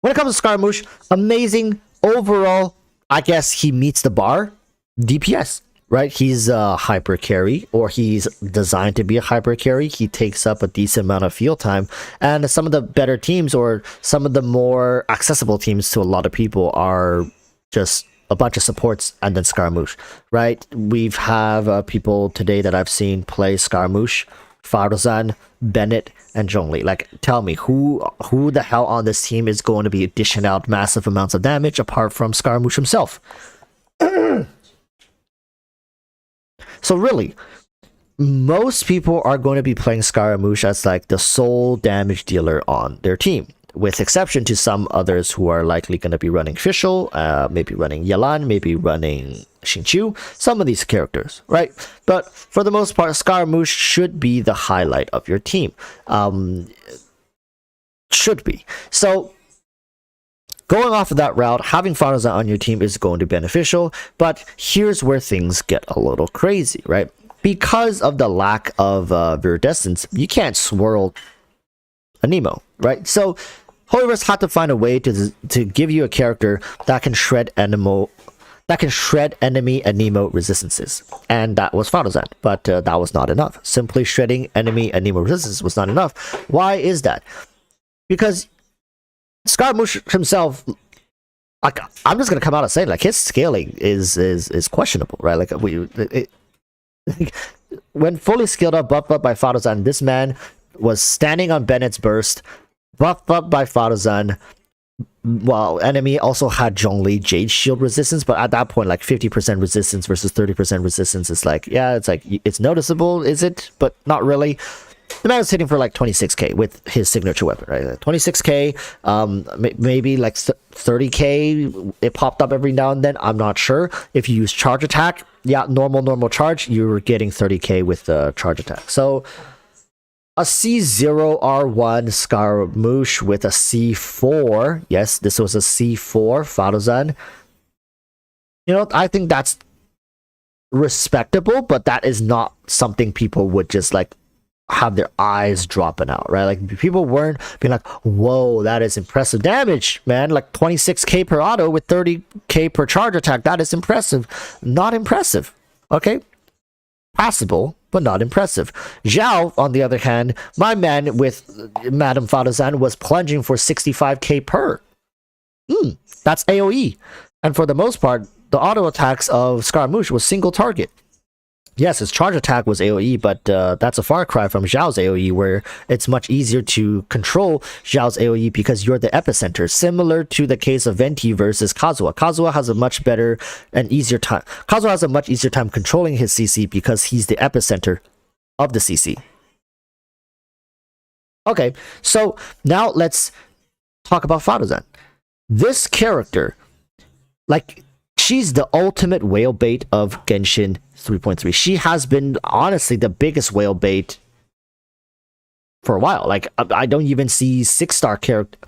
Speaker 1: it comes to Scaramouche, amazing overall. I guess he meets the bar. DPS, right? He's a hyper carry, or he's designed to be a hyper carry. He takes up a decent amount of field time, and some of the better teams, or some of the more accessible teams to a lot of people, are just a bunch of supports and then Scaramouche, right? We've have people today that I've seen play Scaramouche, Faruzan, Bennett, and Zhongli. Like, tell me, who the hell on this team is going to be dishing out massive amounts of damage apart from Scaramouche himself? So really, most people are going to be playing Scaramouche as like the sole damage dealer on their team. with exception to some others who are likely going to be running Fischl, maybe running Yelan, maybe running Xingqiu, some of these characters, right? But for the most part, Scaramouche should be the highlight of your team. Should be. So going off of that route, having Faruzan on your team is going to be beneficial, but here's where things get a little crazy, right? Because of the lack of viridescence, you can't swirl a Nemo, right? So Hoyverse had to find a way to give you a character that can shred enemy Anemo resistances, and that was Faruzan. But that was not enough. Simply shredding enemy Anemo resistance was not enough. Why is that? Because Scaramouche himself, like, I'm just gonna come out and say, like, his scaling is questionable, right? Like when fully scaled up, buffed up by Faruzan, this man was standing on Bennett's burst, buffed up by Faruzan, while enemy also had Zhongli Jade Shield resistance, but at that point, like 50% resistance versus 30% resistance is like, yeah, it's like, it's noticeable, is it? But not really. The man was hitting for like 26k with his signature weapon, right? 26k, maybe like 30k. It popped up every now and then. I'm not sure. If you use charge attack, yeah, normal charge, you were getting 30k with the charge attack. So a C0R1 Scaramouche with a C4. Yes, this was a C4 Faruzan. You know, I think that's respectable, but that is not something people would just like have their eyes dropping out, right? Like, people weren't being like, whoa, that is impressive damage, man. Like 26k per auto with 30k per charge attack. That is impressive. Not impressive. Okay? Passable, but not impressive. Zhao, on the other hand, my man with Madame Faruzan was plunging for 65k per. That's AoE. And for the most part, the auto attacks of Scaramouche was single target. Yes, his charge attack was AoE, but that's a far cry from Zhao's AoE, where it's much easier to control Zhao's AoE because you're the epicenter, similar to the case of Venti versus Kazuha. Kazuha has a much better and easier time. Kazuha has a much easier time controlling his CC because he's the epicenter of the CC. Okay, so now let's talk about Faruzan. This character, like, she's the ultimate whale bait of Genshin 3.3. She has been, honestly, the biggest whale bait for a while. Like, I don't even see 6-star character.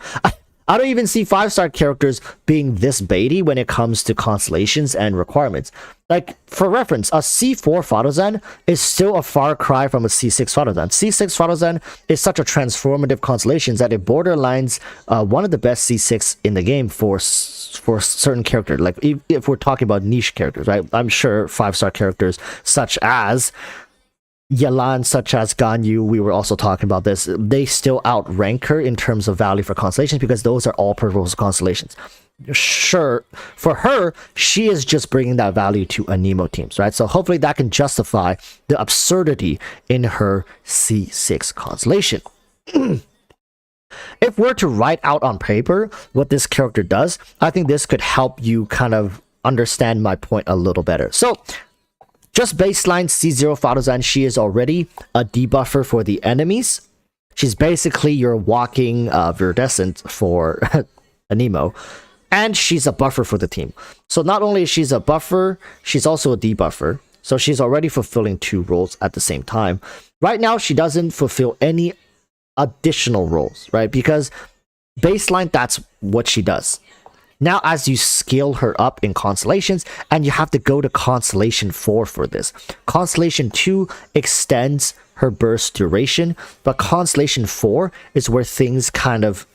Speaker 1: I don't even see 5-star characters being this baity when it comes to constellations and requirements. Like, for reference, a C4 Faruzan is still a far cry from a C6 Faruzan. C6 Faruzan is such a transformative constellation that it borderlines one of the best C6 in the game for certain characters. Like, if we're talking about niche characters, right? I'm sure 5-star characters such as Yelan, such as Ganyu, we were also talking about this, they still outrank her in terms of value for constellations because those are all purple constellations. Sure, for her, she is just bringing that value to Anemo teams, right? So hopefully that can justify the absurdity in her C6 constellation. If we're to write out on paper what this character does, I think this could help you kind of understand my point a little better. So, just baseline C0 Faruzan, she is already a debuffer for the enemies. She's basically your walking viridescent for Anemo. And she's a buffer for the team. So not only is she a buffer, she's also a debuffer. So she's already fulfilling 2 roles at the same time. Right now, she doesn't fulfill any additional roles, right? Because baseline, that's what she does. Now, as you scale her up in constellations, and you have to go to Constellation 4 for this. Constellation 2 extends her burst duration, but Constellation 4 is where things kind of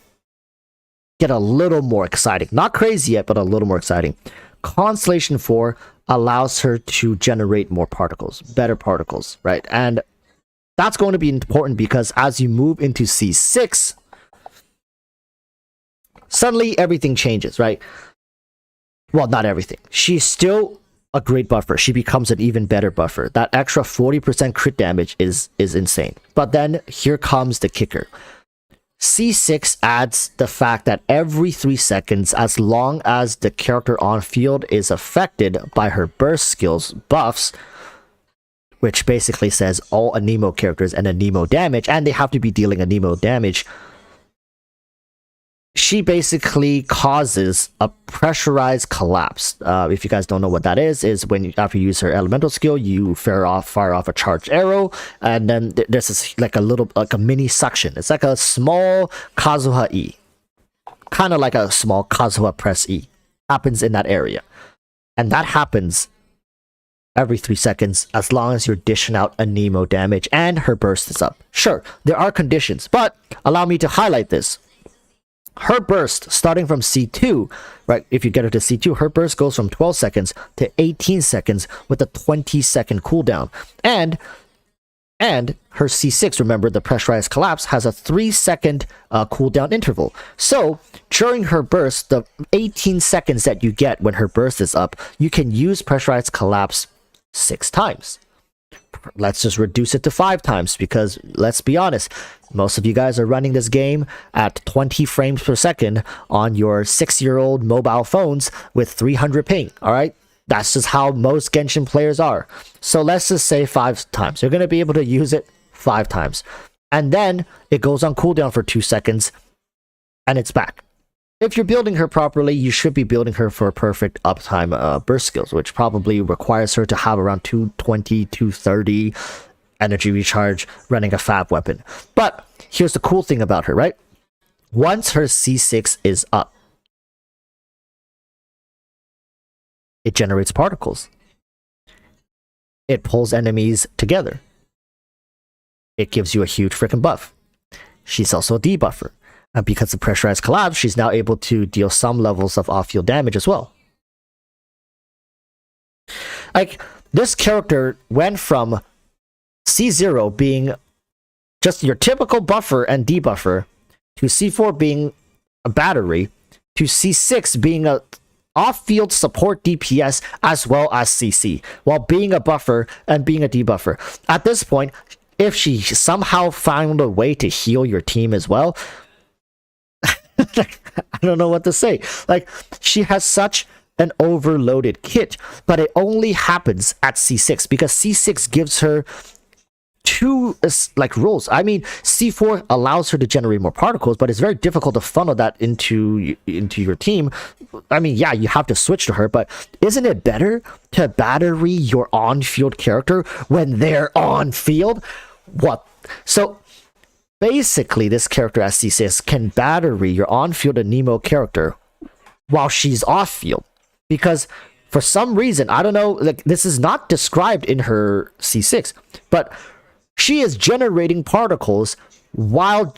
Speaker 1: get a little more exciting. Not crazy yet, but a little more exciting. Constellation 4 allows her to generate more particles, better particles, right? And that's going to be important because as you move into C6, suddenly everything changes, right? Well, not everything. She's still a great buffer. She becomes an even better buffer. That extra 40% crit damage is insane. But then here comes the kicker. C6 adds the fact that every 3 seconds, as long as the character on field is affected by her burst skills buffs, which basically says all Anemo characters and Anemo damage, and they have to be dealing Anemo damage, she basically causes a pressurized collapse. If you guys don't know what that is when after you use her elemental skill, you fire off a charged arrow, and then there's this like a mini suction. It's like a small Kazuha E, kind of like a small Kazuha press E. Happens in that area, and that happens every 3 seconds as long as you're dishing out a Nemo damage and her burst is up. Sure, there are conditions, but allow me to highlight this. Her burst, starting from C2, right? If you get her to C2, her burst goes from 12 seconds to 18 seconds with a 20-second cooldown. And her C6, remember, the pressurized collapse, has a 3-second cooldown interval. So during her burst, the 18 seconds that you get when her burst is up, you can use pressurized collapse 6 times. Let's just reduce it to 5 times, because let's be honest, most of you guys are running this game at 20 frames per second on your 6-year-old mobile phones with 300 ping. All right, that's just how most Genshin players are. So let's just say 5 times. You're going to be able to use it 5 times, and then it goes on cooldown for 2 seconds and it's back. If you're building her properly, you should be building her for perfect uptime burst skills, which probably requires her to have around 220, 230 energy recharge running a fab weapon. But here's the cool thing about her, right? Once her C6 is up, it generates particles. It pulls enemies together. It gives you a huge freaking buff. She's also a debuffer. And because of pressurized collapse, she's now able to deal some levels of off-field damage as well. Like, this character went from C0 being just your typical buffer and debuffer, to C4 being a battery, to C6 being a off-field support DPS as well as CC, while being a buffer and being a debuffer. At this point, if she somehow found a way to heal your team as well, I don't know what to say. Like, she has such an overloaded kit, but it only happens at C6 because C6 gives her 2 like roles. I mean, C4 allows her to generate more particles, but it's very difficult to funnel that into your team. I mean, yeah, you have to switch to her, but isn't it better to battery your on-field character when they're on field? What? So basically, this character as C6 can battery your on-field Nemo character while she's off-field, because for some reason, I don't know, like, this is not described in her C6, but she is generating particles while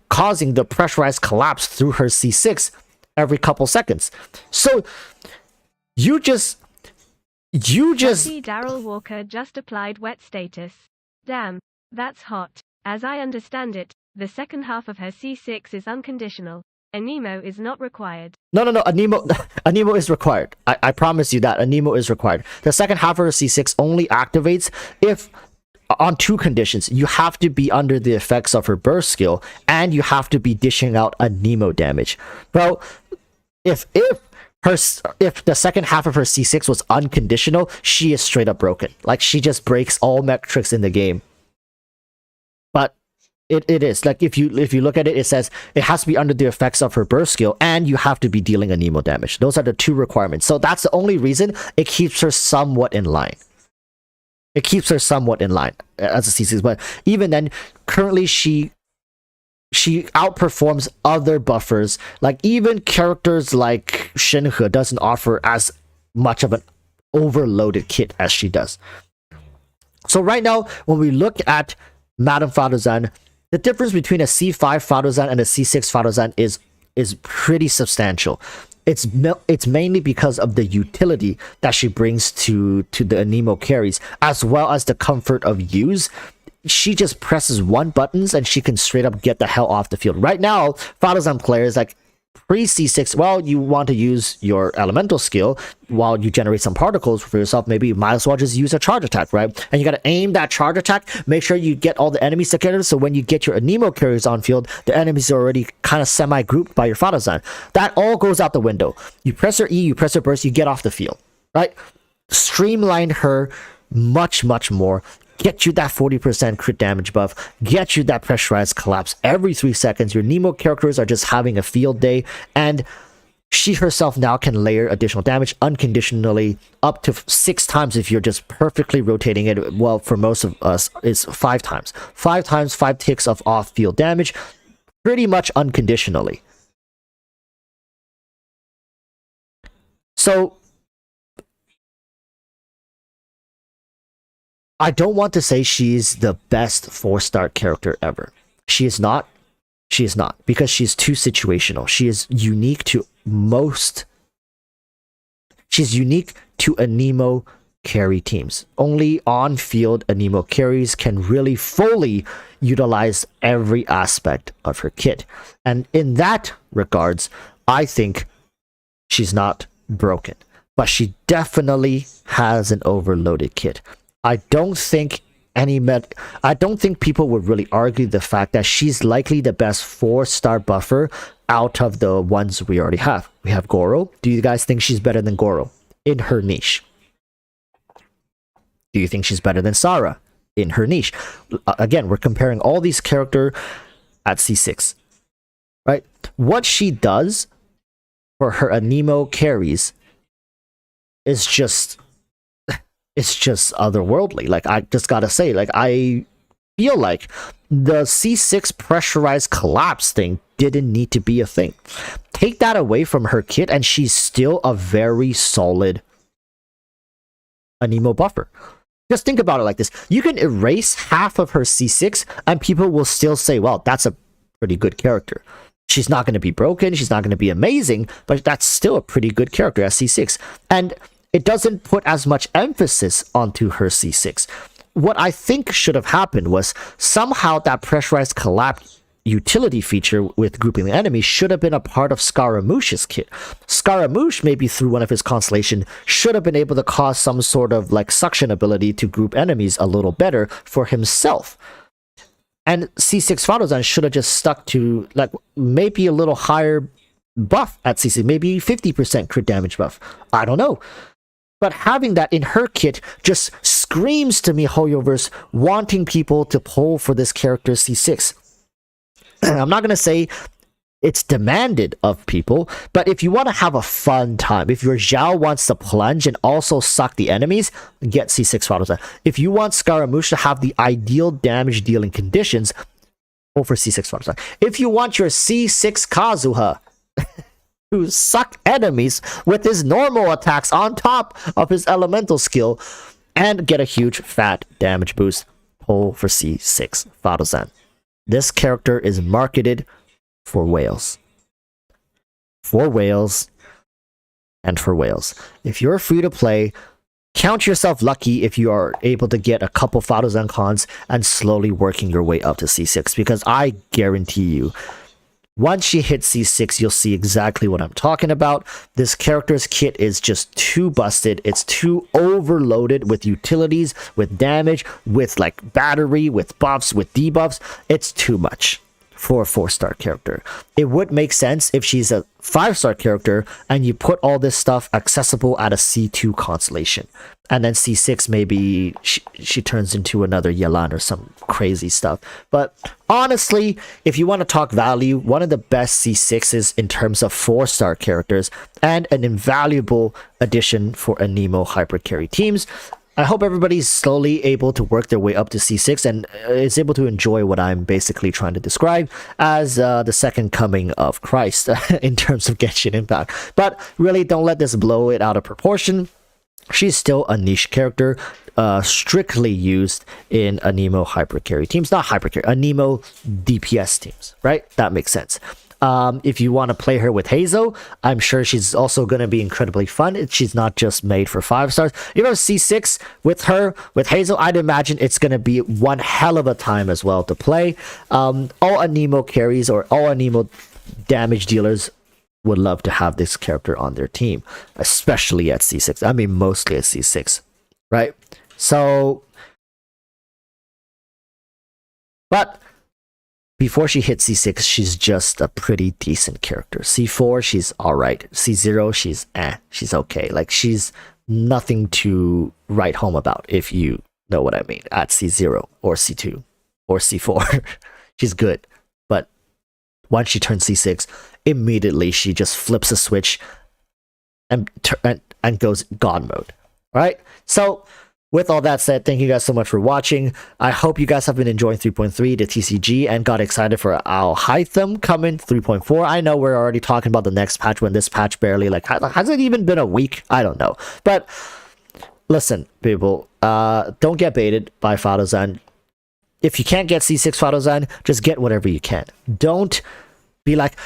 Speaker 1: causing the pressurized collapse through her C6 every couple seconds. So you just
Speaker 2: Daryl Walker just applied wet status. Damn, that's hot. As I understand it, the second half of her C6 is unconditional. A Nemo is not required.
Speaker 1: No, a Nemo is required. I promise you that a Nemo is required. The second half of her C6 only activates if on 2 conditions. You have to be under the effects of her burst skill, and you have to be dishing out a Nemo damage. Bro, if the second half of her C6 was unconditional, she is straight up broken. Like, she just breaks all metrics in the game. But it is like, if you look at it, it says it has to be under the effects of her burst skill, and you have to be dealing a Nemo damage. Those are the 2 requirements. So that's the only reason it keeps her somewhat in line. It keeps her somewhat in line as a C6, but even then, currently she outperforms other buffers. Like, even characters like Shenhe doesn't offer as much of an overloaded kit as she does. So right now, when we look at Madame Fadozan, the difference between a C5 Fadozan and a C6 Fadozan is pretty substantial. It's mainly because of the utility that she brings to the Nemo carries, as well as the comfort of use. She just presses 1 buttons and she can straight up get the hell off the field. Right now, Fadozan players, like, pre-C6, well, you want to use your elemental skill while you generate some particles for yourself. Maybe you might as well just use a charge attack, right? And you got to aim that charge attack, make sure you get all the enemies together, so when you get your Nemo carriers on field, the enemies are already kind of semi-grouped by your Fadozan. That all goes out the window. You press her E, you press her burst, you get off the field, right? Streamline her much more. get you that 40% crit damage buff, get you that pressurized collapse every 3 seconds. Your Nemo characters are just having a field day, and she herself now can layer additional damage unconditionally up to 6 times if you're just perfectly rotating it. Well, for most of us, it's 5 times. 5 times, 5 ticks of off-field damage, pretty much unconditionally. So I don't want to say she's the best 4-star character ever. She is not. She is not, because she's too situational. She is unique to She's unique to Anemo carry teams. Only on-field Anemo carries can really fully utilize every aspect of her kit. And in that regards, I think she's not broken. But she definitely has an overloaded kit. I don't think people would really argue the fact that she's likely the best 4-star buffer out of the ones we already have. We have Goro. Do you guys think she's better than Goro in her niche? Do you think she's better than Sarah in her niche? Again, we're comparing all these characters at C6, right? What she does for her Anemo carries is just, it's just otherworldly. Like, I just gotta say, like, I feel like the C6 pressurized collapse thing didn't need to be a thing. Take that away from her kit and she's still a very solid Anemo buffer. Just think about it like this. You can erase half of her C6 and people will still say, well, that's a pretty good character. She's not going to be broken, she's not going to be amazing, but that's still a pretty good character at C6. And it doesn't put as much emphasis onto her C6. What I think should have happened was somehow that pressurized collapse utility feature with grouping the enemy should have been a part of Scaramouche's kit. Scaramouche, maybe through one of his constellation, should have been able to cause some sort of like suction ability to group enemies a little better for himself. And C6 Fadozan should have just stuck to like maybe a little higher buff at C6, maybe 50% crit damage buff. I don't know. But having that in her kit just screams to me Hoyoverse wanting people to pull for this character C6. I'm not going to say it's demanded of people, but if you want to have a fun time, if your Zhao wants to plunge and also suck the enemies, get C6 Fadozan. If you want Scaramouche to have the ideal damage dealing conditions, go for C6 Fadozan. If you want your C6 Kazuha to suck enemies with his normal attacks on top of his elemental skill and get a huge fat damage boost, pull for C6 Fadozan. This character is marketed for whales. For whales and for whales. If you're free to play, count yourself lucky if you are able to get a couple Fadozan cons and slowly working your way up to C6, because I guarantee you, once she hits C6, you'll see exactly what I'm talking about. This character's kit is just too busted. It's too overloaded with utilities, with damage, with like battery, with buffs, with debuffs. It's too much for a 4-star character. It would make sense if she's a 5-star character and you put all this stuff accessible at a C2 constellation. And then C6, maybe she turns into another Yelan or some crazy stuff. But honestly, if you want to talk value, one of the best C6s in terms of 4-star characters and an invaluable addition for Anemo hyper carry teams. I hope everybody's slowly able to work their way up to C6 and is able to enjoy what I'm basically trying to describe as the second coming of Christ in terms of Genshin Impact. But really, don't let this blow it out of proportion. She's still a niche character, strictly used in Anemo hyper carry teams. Not hyper carry, Anemo DPS teams, right? That makes sense. If you want to play her with Hazel, I'm sure she's also going to be incredibly fun. She's not just made for 5 stars. You know, C6 with her, with Hazel, I'd imagine it's going to be one hell of a time as well to play. All Anemo carries or all Anemo damage dealers would love to have this character on their team, especially at C6. I mean, mostly at C6, right? So, but before she hits C6, she's just a pretty decent character. C4, she's alright. C0, she's okay. Like, she's nothing to write home about if you know what I mean, at C0 or C2 or C4. She's good. But once she turns C6, immediately she just flips a switch and goes God mode. All right? So, with all that said, thank you guys so much for watching. I hope you guys have been enjoying 3.3, the TCG, and got excited for Alhaitham coming 3.4. I know we're already talking about the next patch when this patch barely, like, has it even been a week? I don't know. But listen, people, don't get baited by Fadozan. If you can't get C6 Fadozan, just get whatever you can. Don't be like,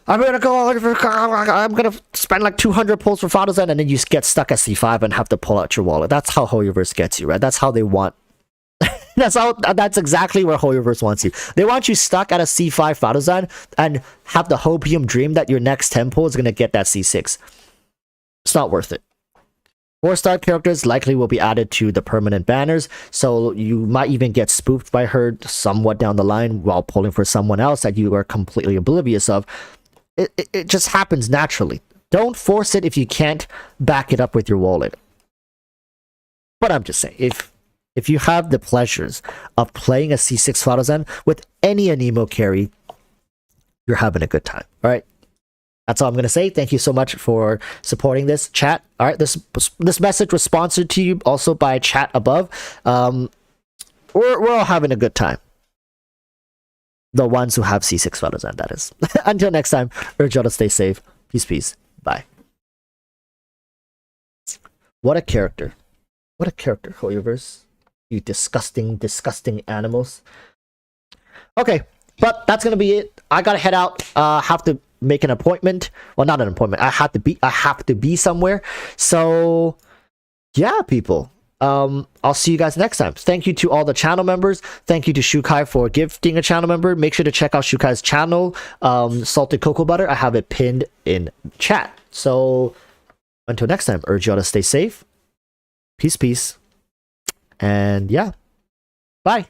Speaker 1: I'm gonna spend like 200 pulls for Fadozan, and then you get stuck at C5 and have to pull out your wallet. That's how Hoyoverse gets you, right? That's how they want. That's exactly where Hoyoverse wants you. They want you stuck at a C5 Fadozan and have the hopium dream that your next 10 pull is gonna get that C6. It's not worth it. 4-star characters likely will be added to the permanent banners, so you might even get spoofed by her somewhat down the line while pulling for someone else that you are completely oblivious of. It just happens naturally. Don't force it if you can't back it up with your wallet. But I'm just saying, if you have the pleasures of playing a C6 Fadozan with any Anemo carry, you're having a good time. All right? That's all I'm going to say. Thank you so much for supporting this chat. All right, this message was sponsored to you also by chat above. We're all having a good time. The ones who have C6 Fadozan, that is. Until next time, urge y'all to stay safe. Peace, peace. Bye. What a character. What a character, Hoyoverse. You disgusting, disgusting animals. Okay, but that's going to be it. I got to head out. Have to make an appointment. Well, not an appointment. I have to be somewhere. So yeah, people. I'll see you guys next time. Thank you to all the channel members. Thank you to Shukai for gifting a channel member. Make sure to check out Shukai's channel, Salted Cocoa Butter. I have it pinned in chat. So until next time, urge y'all to stay safe. Peace, peace. And yeah, bye.